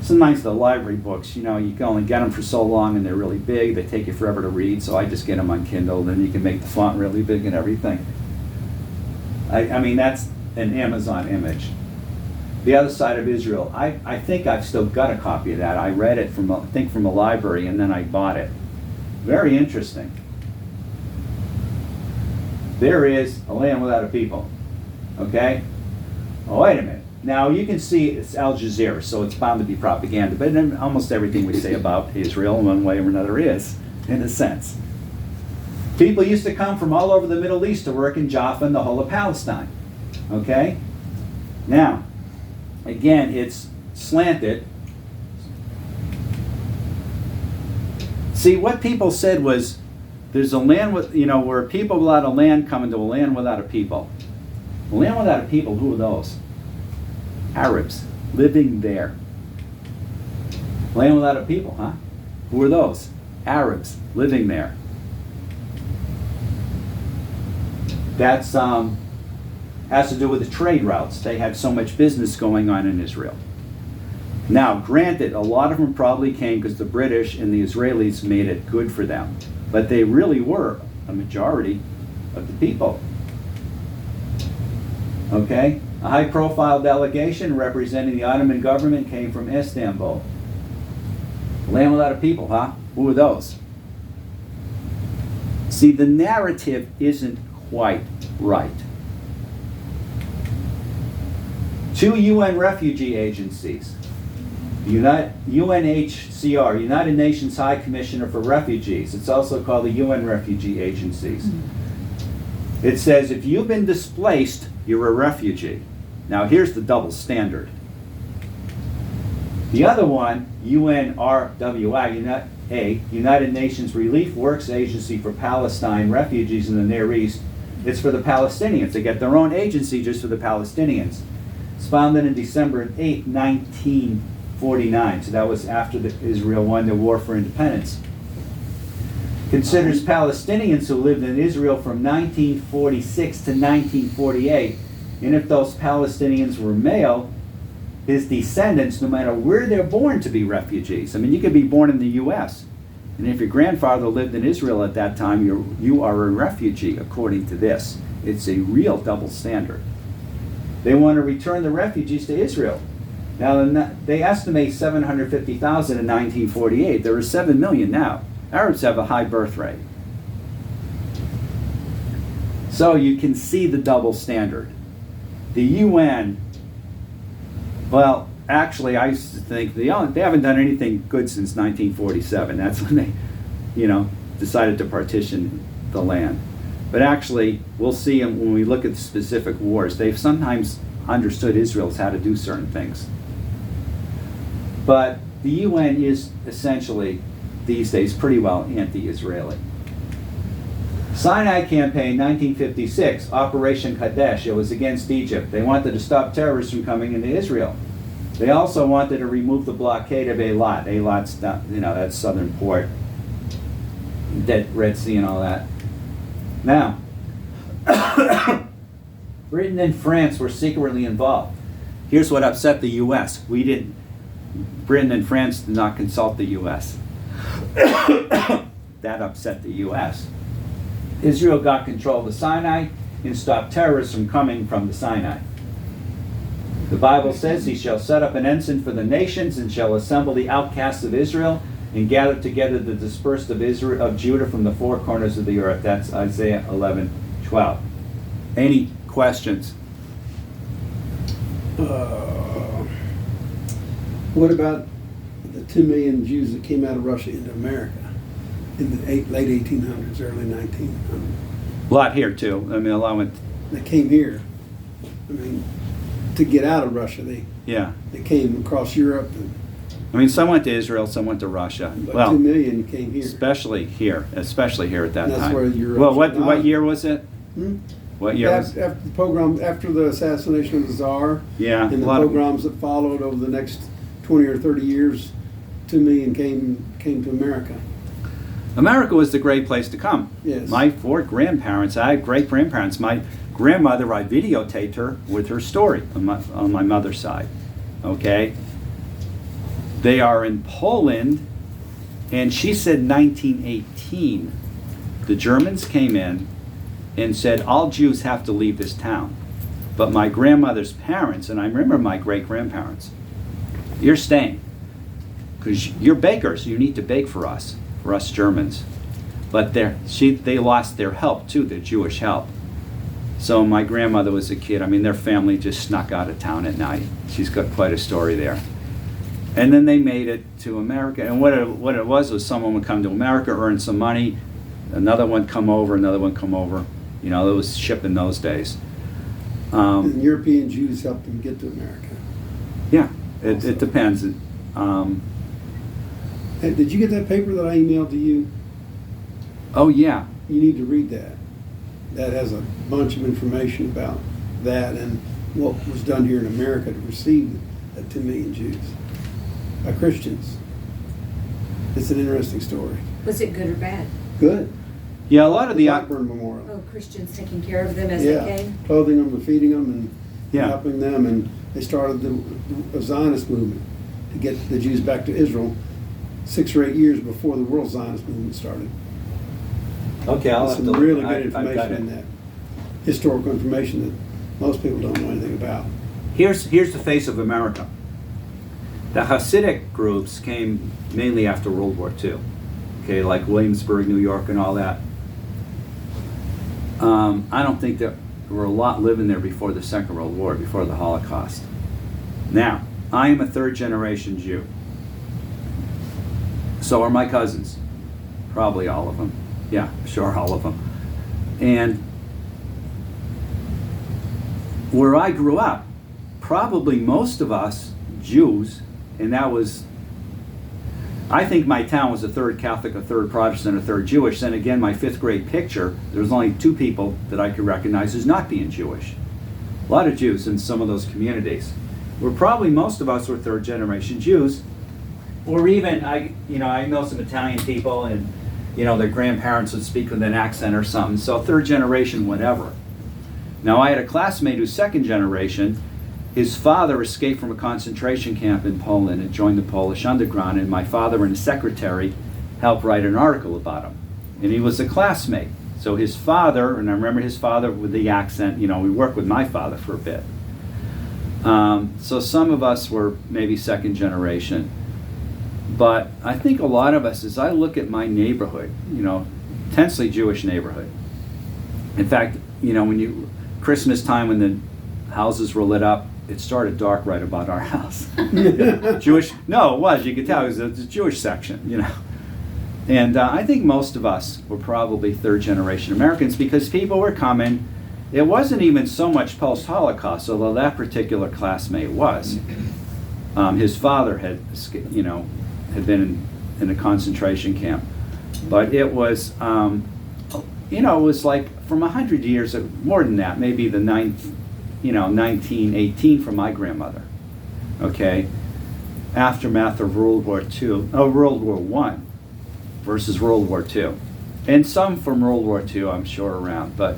Sometimes the library books, you know, you can only get them for so long and they're really big. They take you forever to read, so I just get them on Kindle. Then you can make the font really big and everything. I mean, that's an Amazon image. The Other Side of Israel. I think I've still got a copy of that. I read it from, I think, from a library, and then I bought it. Very interesting. There is a land without a people. Okay? Oh, wait a minute. Now, you can see it's Al Jazeera, so it's bound to be propaganda, but almost everything we say about Israel in one way or another is, in a sense. People used to come from all over the Middle East to work in Jaffa and the whole of Palestine. Okay? Now, again, it's slanted. See, what people said was, there's a land with, you know, where people without a land come into a land without a people. A land without a people, who are those? Arabs living there. Land without a people, huh? Who are those? Arabs living there. That's has to do with the trade routes. They had so much business going on in Israel. Now, granted, a lot of them probably came because the British and the Israelis made it good for them. But they really were a majority of the people. Okay? A high-profile delegation representing the Ottoman government came from Istanbul. Land without a people, huh? Who are those? See, the narrative isn't quite right. 2 UN refugee agencies. UNHCR, United Nations High Commissioner for Refugees. It's also called the UN Refugee Agencies. It says if you've been displaced, you're a refugee. Now here's the double standard. The other one, UNRWA, United Nations Relief Works Agency for Palestine Refugees in the Near East, it's for the Palestinians. They get their own agency just for the Palestinians. It's founded in December 8, 1949. So that was after Israel won the war for independence. Considers Palestinians who lived in Israel from 1946 to 1948. And if those Palestinians were male, his descendants, no matter where they're born, to be refugees. I mean, you could be born in the U.S. And if your grandfather lived in Israel at that time, you are a refugee, according to this. It's a real double standard. They want to return the refugees to Israel. Now, they estimate 750,000 in 1948. There are 7 million now. Arabs have a high birth rate. So you can see the double standard. The UN, well, actually, I used to think they haven't done anything good since 1947. That's when they, decided to partition the land. But actually, we'll see when we look at the specific wars, they've sometimes understood Israel's how to do certain things. But the UN is essentially, these days, pretty well anti-Israeli. Sinai Campaign, 1956, Operation Kadesh. It was against Egypt. They wanted to stop terrorists from coming into Israel. They also wanted to remove the blockade of Eilat. Eilat's, that southern port, Dead Red Sea and all that. Now, Britain and France were secretly involved. Here's what upset the U.S. Britain and France did not consult the U.S. That upset the U.S. Israel got control of the Sinai and stopped terrorists from coming from the Sinai. The Bible says, he shall set up an ensign for the nations and shall assemble the outcasts of Israel and gather together the dispersed of Judah from the four corners of the earth. That's Isaiah 11:12. Any questions? What about the 2 million Jews that came out of Russia into America in the late 1800s, early 1900s? A lot here too. I mean, a lot went. They came here. I mean, to get out of Russia, they came across Europe. Some went to Israel, some went to Russia. But 2 million came here. Especially here at that time. That's where Europe. Well, what year was it? What year? After the pogrom, after the assassination of the Tsar. Yeah. And the pogroms that followed over the next 20 or 30 years, 2 million came to America. America was the great place to come. Yes. My 4 grandparents, I had great grandparents. My grandmother, I videotaped her with her story on my mother's side. Okay? They are in Poland, and she said 1918. The Germans came in and said, all Jews have to leave this town. But my grandmother's parents, and I remember my great-grandparents, you're staying. Because you're bakers, you need to bake for us Germans. But they lost their help too, their Jewish help. So my grandmother was a kid. I mean, their family just snuck out of town at night. She's got quite a story there. And then they made it to America. And what it was someone would come to America, earn some money, another one come over, another one come over. You know, it was shipping those days. And European Jews helped them get to America. Yeah, it depends. Hey, did you get that paper that I emailed to you? Oh, yeah. You need to read that. That has a bunch of information about that and what was done here in America to receive the 10 million Jews by Christians. It's an interesting story. Was it good or bad? Good. Yeah, a lot of the... Blackburn Memorial. Oh, Christians taking care of them as they came? Clothing them and feeding them and Yeah. helping them. And they started the Zionist movement to get the Jews back to Israel 6 or 8 years before the World Zionist movement started. Okay, I'll There's have some to really look. good information in that. Historical information that most people don't know anything about. Here's the face of America. The Hasidic groups came mainly after World War II. Okay, like Williamsburg, New York, and all that. I don't think there were a lot living there before the Second World War, before the Holocaust. Now, I am a 3rd-generation Jew. So are my cousins. Probably all of them. Yeah, sure, all of them. And where I grew up, probably most of us Jews, and that was, I think my town was a 3rd Catholic, a 3rd Protestant, a 3rd Jewish. Then again, my 5th grade picture, there was only 2 people that I could recognize as not being Jewish. A lot of Jews in some of those communities. Where probably most of us were 3rd-generation Jews, or even, I know some Italian people, and their grandparents would speak with an accent or something, so 3rd generation, whatever. Now, I had a classmate who's 2nd generation. His father escaped from a concentration camp in Poland and joined the Polish underground, and my father and his secretary helped write an article about him. And he was a classmate. So his father, and I remember his father with the accent, we worked with my father for a bit. So some of us were maybe 2nd generation. But I think a lot of us, as I look at my neighborhood, intensely Jewish neighborhood. In fact, Christmas time when the houses were lit up, it started dark right about our house. Jewish, no, it was, you could tell, it was a Jewish section, And I think most of us were probably 3rd generation Americans because people were coming. It wasn't even so much post-Holocaust, although that particular classmate was. His father had been in a concentration camp. But it was, it was like from 100 years, more than that, maybe the 1918 from my grandmother. Okay? Aftermath of World War I versus World War II. And some from World War II, I'm sure, around, but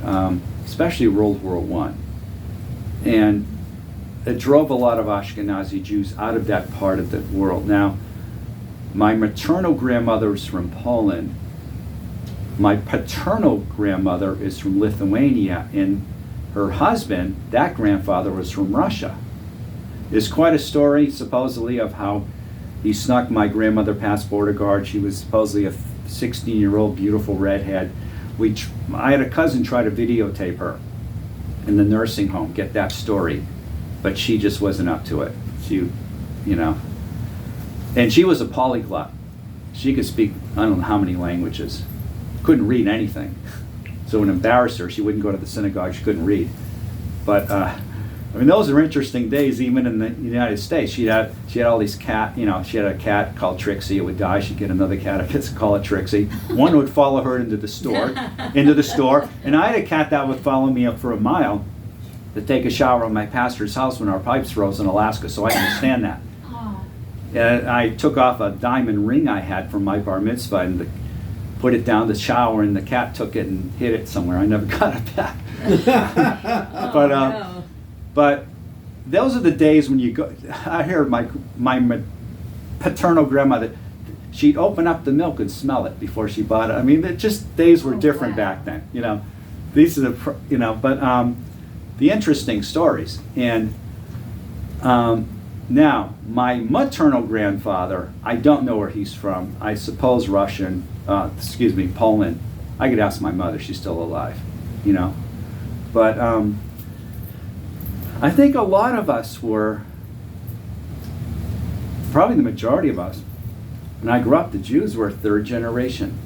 especially World War I. And it drove a lot of Ashkenazi Jews out of that part of the world. Now, my maternal grandmother is from Poland. My paternal grandmother is from Lithuania, and her husband, that grandfather, was from Russia. There's quite a story, supposedly, of how he snuck my grandmother past border guard. She was supposedly a 16-year-old beautiful redhead. I had a cousin try to videotape her in the nursing home, get that story, but she just wasn't up to it. And she was a polyglot. She could speak, I don't know how many languages. Couldn't read anything. So it embarrassed her. She wouldn't go to the synagogue. She couldn't read. But those are interesting days, even in the United States. She had all these cat. She had a cat called Trixie. It would die. She'd get another cat. I'd call it Trixie. One would follow her into the store, and I had a cat that would follow me up for a mile to take a shower at my pastor's house when our pipes froze in Alaska. So I understand that. And I took off a diamond ring I had from my bar mitzvah, and put it down the shower, and the cat took it and hid it somewhere. I never got it back. Oh, no. But those are the days when you go. I hear my paternal grandmother. She'd open up the milk and smell it before she bought it. I mean, it just days were Oh, different wow. back then. You know, these are but the interesting stories. And now my maternal grandfather, I don't know where he's from. I suppose Russian. Poland. I could ask my mother; she's still alive. You know, but I think a lot of us were, probably the majority of us, when I grew up, the Jews were third generation.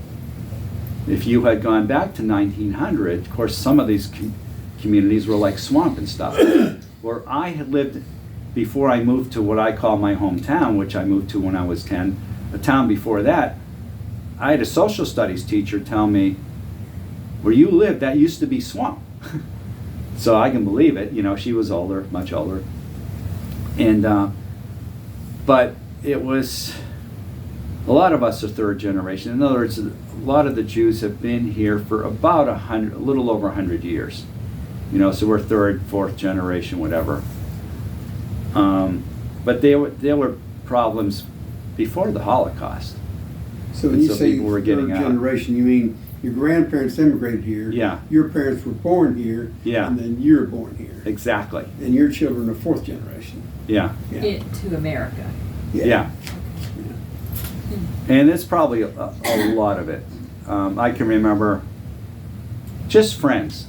If you had gone back to 1900, of course, some of these communities were like swamp and stuff. Where I had lived before I moved to what I call my hometown, which I moved to when I was 10, a town before that, I had a social studies teacher tell me, where you live, that used to be swamp. So I can believe it. You know, she was older, much older. And, but it was, a lot of us are third generation. In other words, a lot of the Jews have been here for about a little over 100 years. You know, so we're third, fourth generation, whatever. But there were problems before the Holocaust. So when you So say people were getting third out. generation, you mean your grandparents immigrated here. Yeah. Your parents were born here. Yeah. And then you're born here. Exactly. And your children are fourth generation. Yeah. Yeah. To America. Yeah. And it's probably a lot of it. I can remember just friends.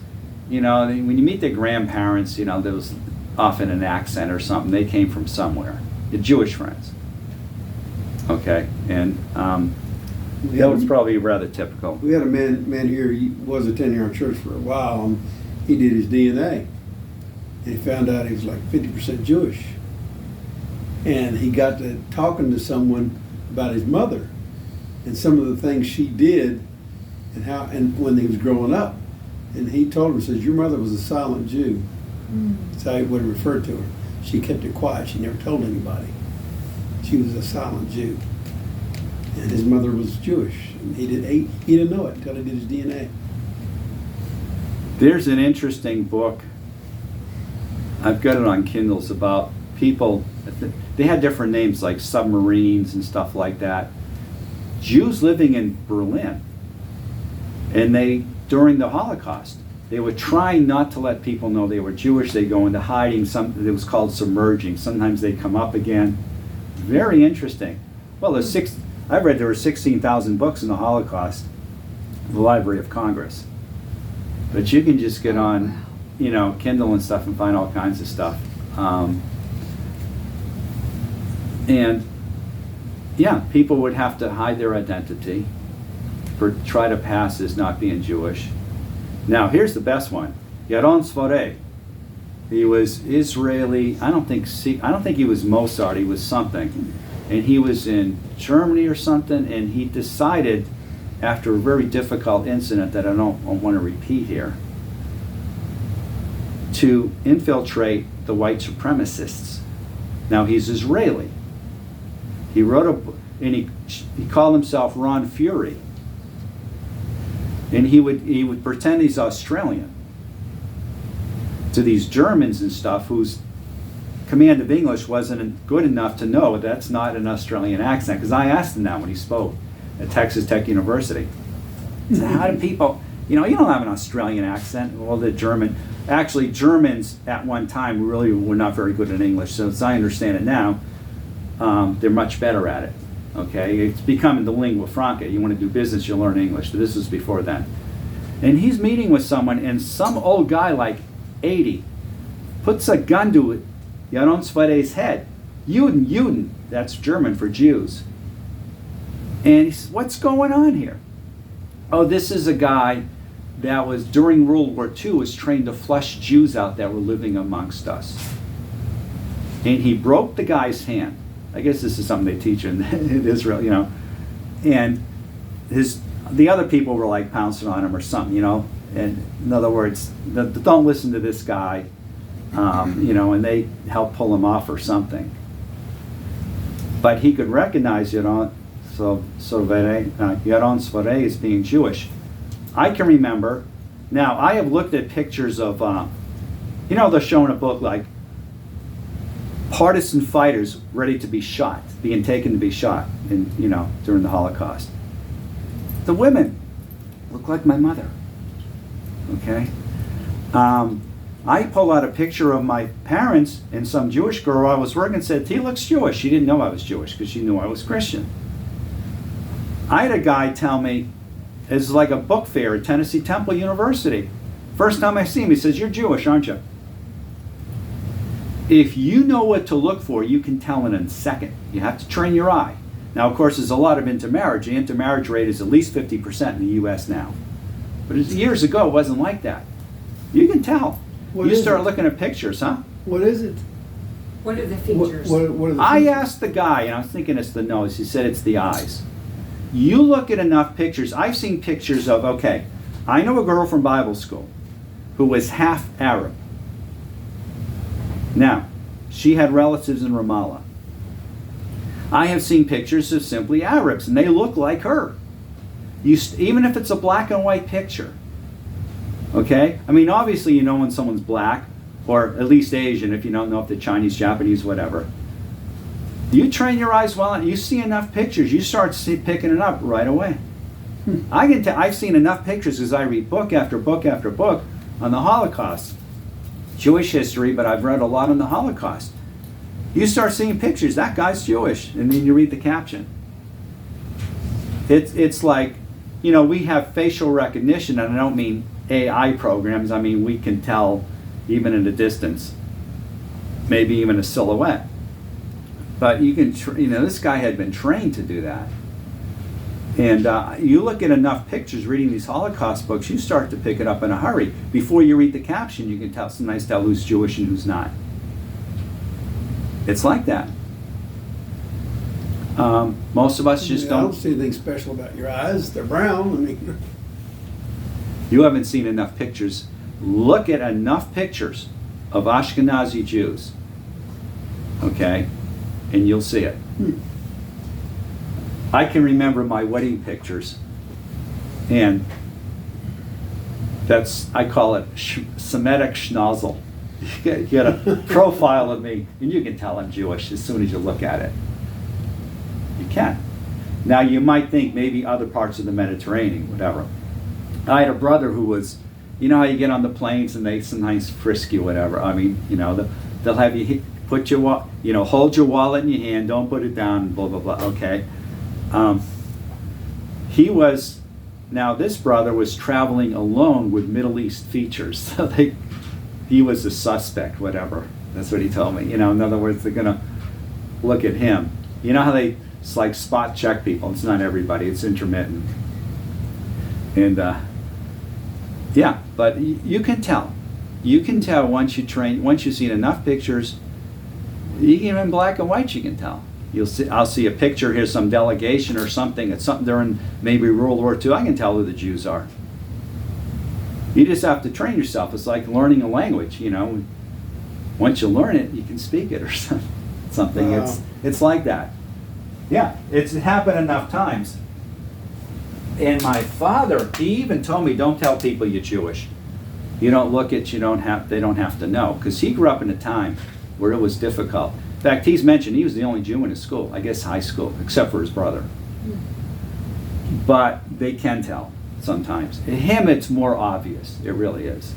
You know, when you meet their grandparents, you know, there was often an accent or something. They came from somewhere. The Jewish friends. Okay. And that was probably rather typical. We had a man here, he was attending our church for a while, and he did his DNA. And he found out he was like 50% Jewish. And he got to talking to someone about his mother and some of the things she did and when he was growing up. And he told him, says, your mother was a silent Jew. That's how he would have referred to her. She kept it quiet. She never told anybody. She was a silent Jew. And his mother was Jewish. And he didn't know it until he did his DNA. There's an interesting book. I've got it on Kindles about people. They had different names like submarines and stuff like that. Jews living in Berlin. And during the Holocaust, they were trying not to let people know they were Jewish. They go into hiding. It was called submerging. Sometimes they come up again. Very interesting. Well, I read there were 16,000 books in the Holocaust, the Library of Congress. But you can just get on, you know, Kindle and stuff and find all kinds of stuff. And yeah, people would have to hide their identity, try to pass as not being Jewish. Now, here's the best one. Yaron Svorey. He was Israeli. I don't think he was Mossad. He was something. And he was in Germany or something, and he decided, after a very difficult incident that I don't want to repeat here, to infiltrate the white supremacists. Now, he's Israeli. He wrote a book, and he called himself Ron Fury. And he would pretend he's Australian to these Germans and stuff whose command of English wasn't good enough to know that's not an Australian accent. Because I asked him that when he spoke at Texas Tech University. I said, how do people, you don't have an Australian accent. Well, actually Germans at one time really were not very good at English. So as I understand it now, they're much better at it. Okay, it's becoming the lingua franca. You want to do business, you learn English. But this was before then. And he's meeting with someone, and some old guy like 80 puts a gun to Yaron Svorey's head. Juden, that's German for Jews. And he says, what's going on here? Oh, this is a guy that was, during World War II, was trained to flush Jews out that were living amongst us. And he broke the guy's hand. I guess this is something they teach in Israel, And the other people were like pouncing on him or something, And in other words, don't listen to this guy, and they help pull him off or something. But he could recognize Yaron Yaron Svare is being Jewish. I can remember, now I have looked at pictures of, they're showing a book like partisan fighters ready to be shot, being taken to be shot during the Holocaust. The women look like my mother, okay? I pulled out a picture of my parents and some Jewish girl I was working and said, he looks Jewish. She didn't know I was Jewish because she knew I was Christian. I had a guy tell me, it's like a book fair at Tennessee Temple University. First time I see him, he says, you're Jewish, aren't you? If you know what to look for, you can tell in a second. You have to train your eye. Now, of course, there's a lot of intermarriage. The intermarriage rate is at least 50% in the U.S. now. But years ago, it wasn't like that. You can tell. What you is start it? looking at pictures, huh? What is it? What are the What, features? what are the I features? asked the guy, and I was thinking it's the nose. He said it's the eyes. You look at enough pictures. I've seen pictures of, okay, I know a girl from Bible school who was half Arab. Now, she had relatives in Ramallah. I have seen pictures of simply Arabs, and they look like her. Even if it's a black and white picture. Okay? I mean, obviously you know when someone's black, or at least Asian, if you don't know if they're Chinese, Japanese, whatever. You train your eyes well, you see enough pictures, you start picking it up right away. I can tell, I've seen enough pictures as I read book after book after book on the Holocaust. Jewish history, but I've read a lot on the Holocaust. You start seeing pictures, that guy's Jewish, and then you read the caption. It's like, we have facial recognition, and I don't mean AI programs, I mean we can tell even in a distance, maybe even a silhouette. But you can, this guy had been trained to do that. And you look at enough pictures reading these Holocaust books, you start to pick it up in a hurry. Before you read the caption, you can sometimes tell who's Jewish and who's not. It's like that. Most of us just I don't don't. see anything special about your eyes. They're brown. I mean, You haven't seen enough pictures. Look at enough pictures of Ashkenazi Jews, okay, and you'll see it. I can remember my wedding pictures, and I call it Semitic schnozzle. You get a profile of me, and you can tell I'm Jewish as soon as you look at it. You can. Now you might think maybe other parts of the Mediterranean, whatever. I had a brother who was, you know how you get on the planes and they sometimes frisk you, whatever. I mean, they'll have you put your, hold your wallet in your hand, don't put it down, blah, blah, blah, okay. This brother was traveling alone with Middle East features. So he was a suspect, whatever. That's what he told me. In other words, they're going to look at him. You know how it's like spot check people. It's not everybody, it's intermittent. And yeah, but you can tell. You can tell once you've seen enough pictures, even in black and white you can tell. I'll see a picture, here's some delegation or something, it's something during maybe World War II, I can tell who the Jews are. You just have to train yourself. It's like learning a language, Once you learn it, you can speak it or something. Wow. It's like that. Yeah, it's happened enough times. And my father, he even told me, don't tell people you're Jewish. You don't look it, they don't have to know. Because he grew up in a time where it was difficult. In fact, he's mentioned he was the only Jew in his school, I guess high school, except for his brother. But they can tell sometimes. In him, it's more obvious. It really is.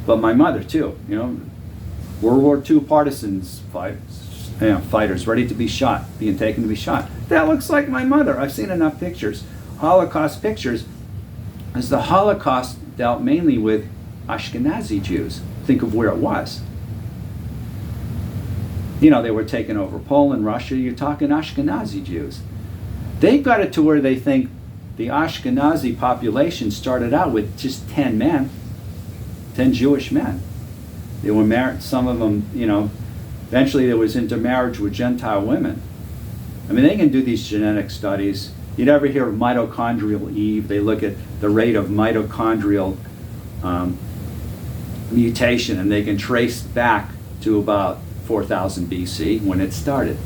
But my mother, too, World War II partisans, fighters ready to be shot, being taken to be shot. That looks like my mother. I've seen enough pictures. Holocaust pictures, as the Holocaust dealt mainly with Ashkenazi Jews. Think of where it was. They were taking over Poland, Russia, you're talking Ashkenazi Jews. They got it to where they think the Ashkenazi population started out with just 10 men, 10 Jewish men. They were married, some of them, eventually there was intermarriage with Gentile women. I mean, they can do these genetic studies. You'd ever hear of mitochondrial Eve? They look at the rate of mitochondrial mutation, and they can trace back to about 4000 BC when it started.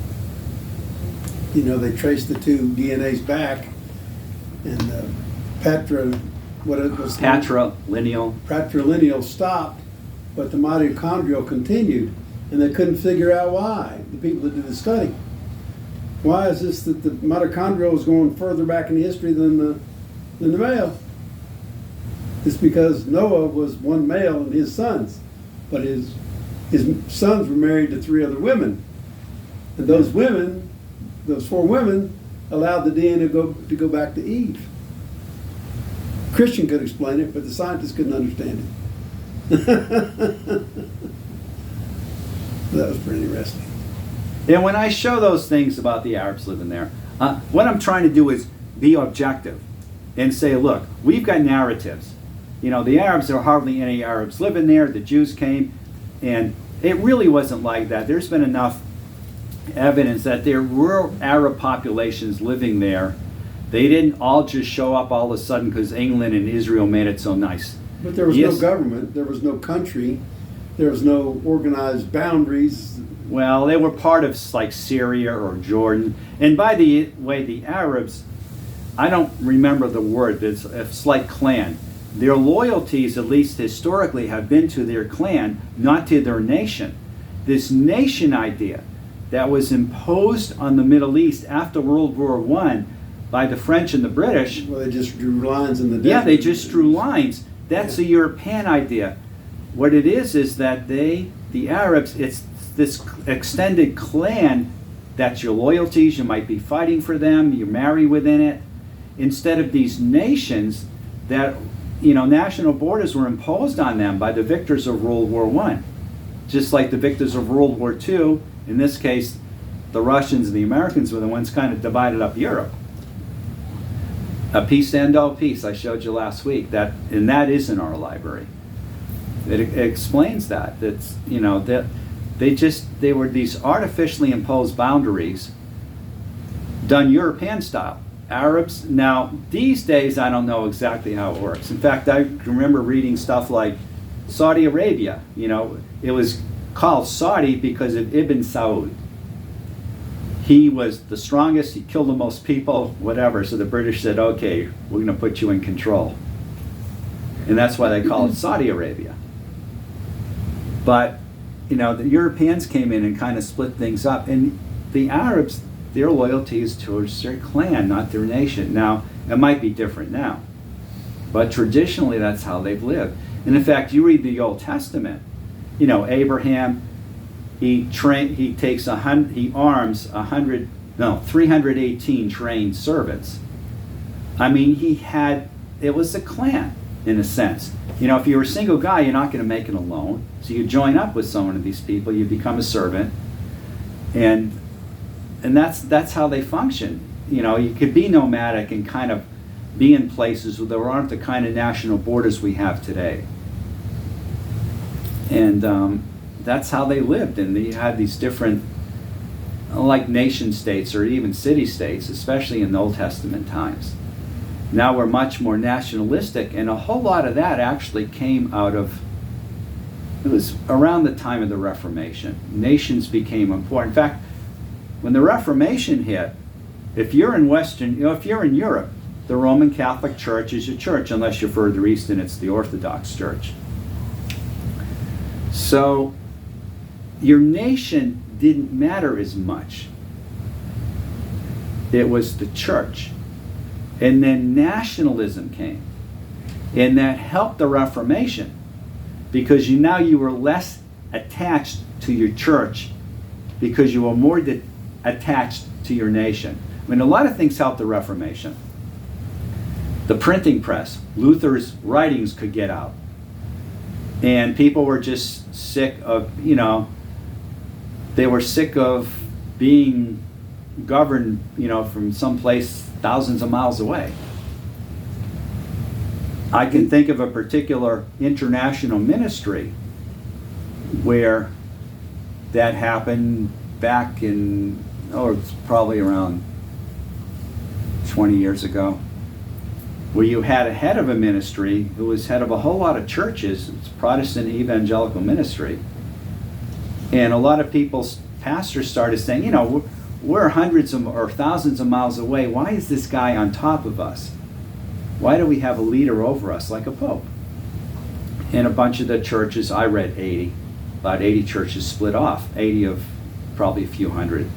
you know, they traced the two DNAs back, and patrilineal stopped, but the mitochondrial continued, and they couldn't figure out why. The people that did the study, why is this that the mitochondrial is going further back in history than the male? It's because Noah was one male and his sons, but his sons were married to 3 other women, and those women, those 4 women, allowed the DNA to go back to Eve. Christian could explain it, but the scientists couldn't understand it. That was pretty interesting. And when I show those things about the Arabs living there, what I'm trying to do is be objective and say, look, we've got narratives. You know, the Arabs, there are hardly any Arabs living there. The Jews came, and it really wasn't like that. There's been enough evidence that there were Arab populations living there. They didn't all just show up all of a sudden because England and Israel made it so nice. But there was no government, there was no country, there was no organized boundaries. Well, they were part of like Syria or Jordan. And by the way, the Arabs, I don't remember the word, it's like clan. Their loyalties, at least historically, have been to their clan, not to their nation. This nation idea that was imposed on the Middle East after World War I by the French and the British. Well, they just drew lines in the desert. Yeah, they just drew lines. That's a European idea. What it is that the Arabs, it's this extended clan. That's your loyalties. You might be fighting for them. You marry within it. Instead of these nations that, you know, national borders were imposed on them by the victors of World War I. Just like the victors of World War II, in this case, the Russians and the Americans were the ones kind of divided up Europe. A peace to end all peace, I showed you last week, and that is in our library. It explains that. That's, you know, that they were these artificially imposed boundaries done European style. Arabs, now these days I don't know exactly how it works. In fact, I remember reading stuff like Saudi Arabia, you know, it was called Saudi because of Ibn Saud. He was the strongest, he killed the most people, whatever, so the British said, okay, we're going to put you in control. And that's why they call it Saudi Arabia. But, you know, the Europeans came in and kind of split things up, and the Arabs, their loyalty is towards their clan, not their nation. Now, it might be different now, but traditionally that's how they've lived. And in fact, you read the Old Testament, you know, Abraham, he arms 318 trained servants. I mean, it was a clan in a sense. You know, if you're a single guy, you're not going to make it alone. So you join up with some of these people, you become a servant, and that's how they function. You know, you could be nomadic and kind of be in places where there aren't the kind of national borders we have today. And that's how they lived, and they had these different, like nation states or even city states, especially in the Old Testament times. Now we're much more nationalistic, and a whole lot of that actually came out of, it was around the time of the Reformation. Nations became important. In fact, when the Reformation hit, if you're in if you're in Europe, the Roman Catholic Church is your church, unless you're further east and it's the Orthodox Church. So your nation didn't matter as much. It was the church. And then nationalism came. And that helped the Reformation, because now you were less attached to your church because you were more attached to your nation. I mean, a lot of things helped the Reformation. The printing press, Luther's writings could get out. And people were just sick of, you know, they were sick of being governed, you know, from someplace thousands of miles away. I can think of a particular international ministry where that happened back in, it's probably around 20 years ago, where you had a head of a ministry who was head of a whole lot of churches. It's Protestant evangelical ministry. And a lot of pastors started saying, you know, we're hundreds of, or thousands of miles away. Why is this guy on top of us? Why do we have a leader over us like a pope? In a bunch of the churches, I read 80, about 80 churches split off, 80 of probably a few hundred.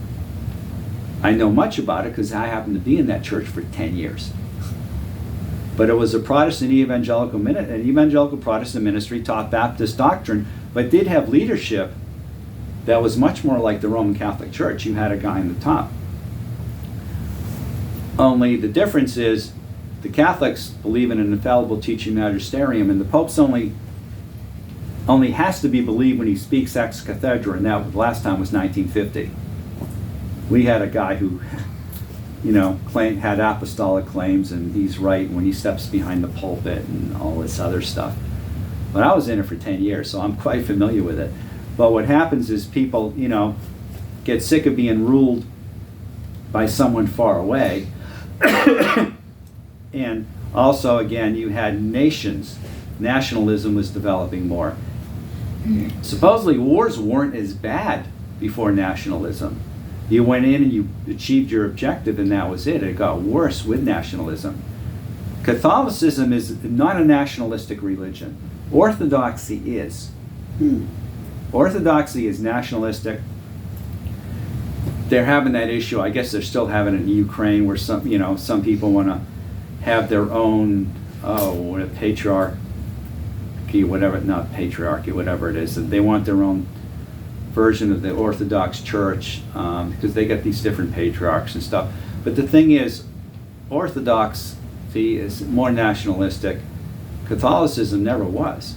I know much about it because I happened to be in that church for 10 years. But it was a Protestant evangelical Protestant ministry, taught Baptist doctrine, but did have leadership that was much more like the Roman Catholic Church. You had a guy in the top. Only the difference is the Catholics believe in an infallible teaching magisterium, and the Pope's only has to be believed when he speaks ex cathedra, and that last time was 1950. We had a guy who, had apostolic claims, and he's right when he steps behind the pulpit and all this other stuff. But I was in it for 10 years, so I'm quite familiar with it. But what happens is people, get sick of being ruled by someone far away. And also, again, you had nations. Nationalism was developing more. Supposedly, wars weren't as bad before nationalism. You went in and you achieved your objective, and that was it. It got worse with nationalism. Catholicism is not a nationalistic religion. Orthodoxy is. Orthodoxy is nationalistic. They're having that issue. I guess they're still having it in Ukraine, where some people want to have their own patriarchy, whatever it is. They want their own version of the Orthodox Church because they got these different patriarchs and stuff. But the thing is, Orthodoxy is more nationalistic. Catholicism never was.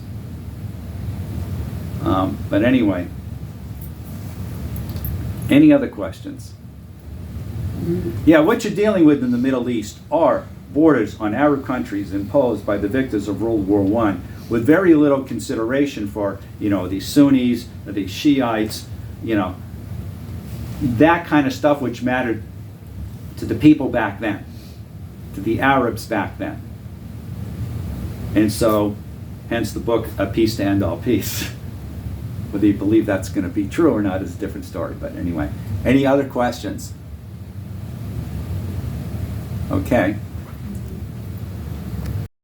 But anyway, any other questions? Yeah, what you're dealing with in the Middle East are borders on Arab countries imposed by the victors of World War I, with very little consideration for, these Sunnis, these Shiites, that kind of stuff which mattered to the people back then, to the Arabs back then. And so, hence the book, A Peace to End All Peace. Whether you believe that's going to be true or not is a different story. But anyway, any other questions? Okay.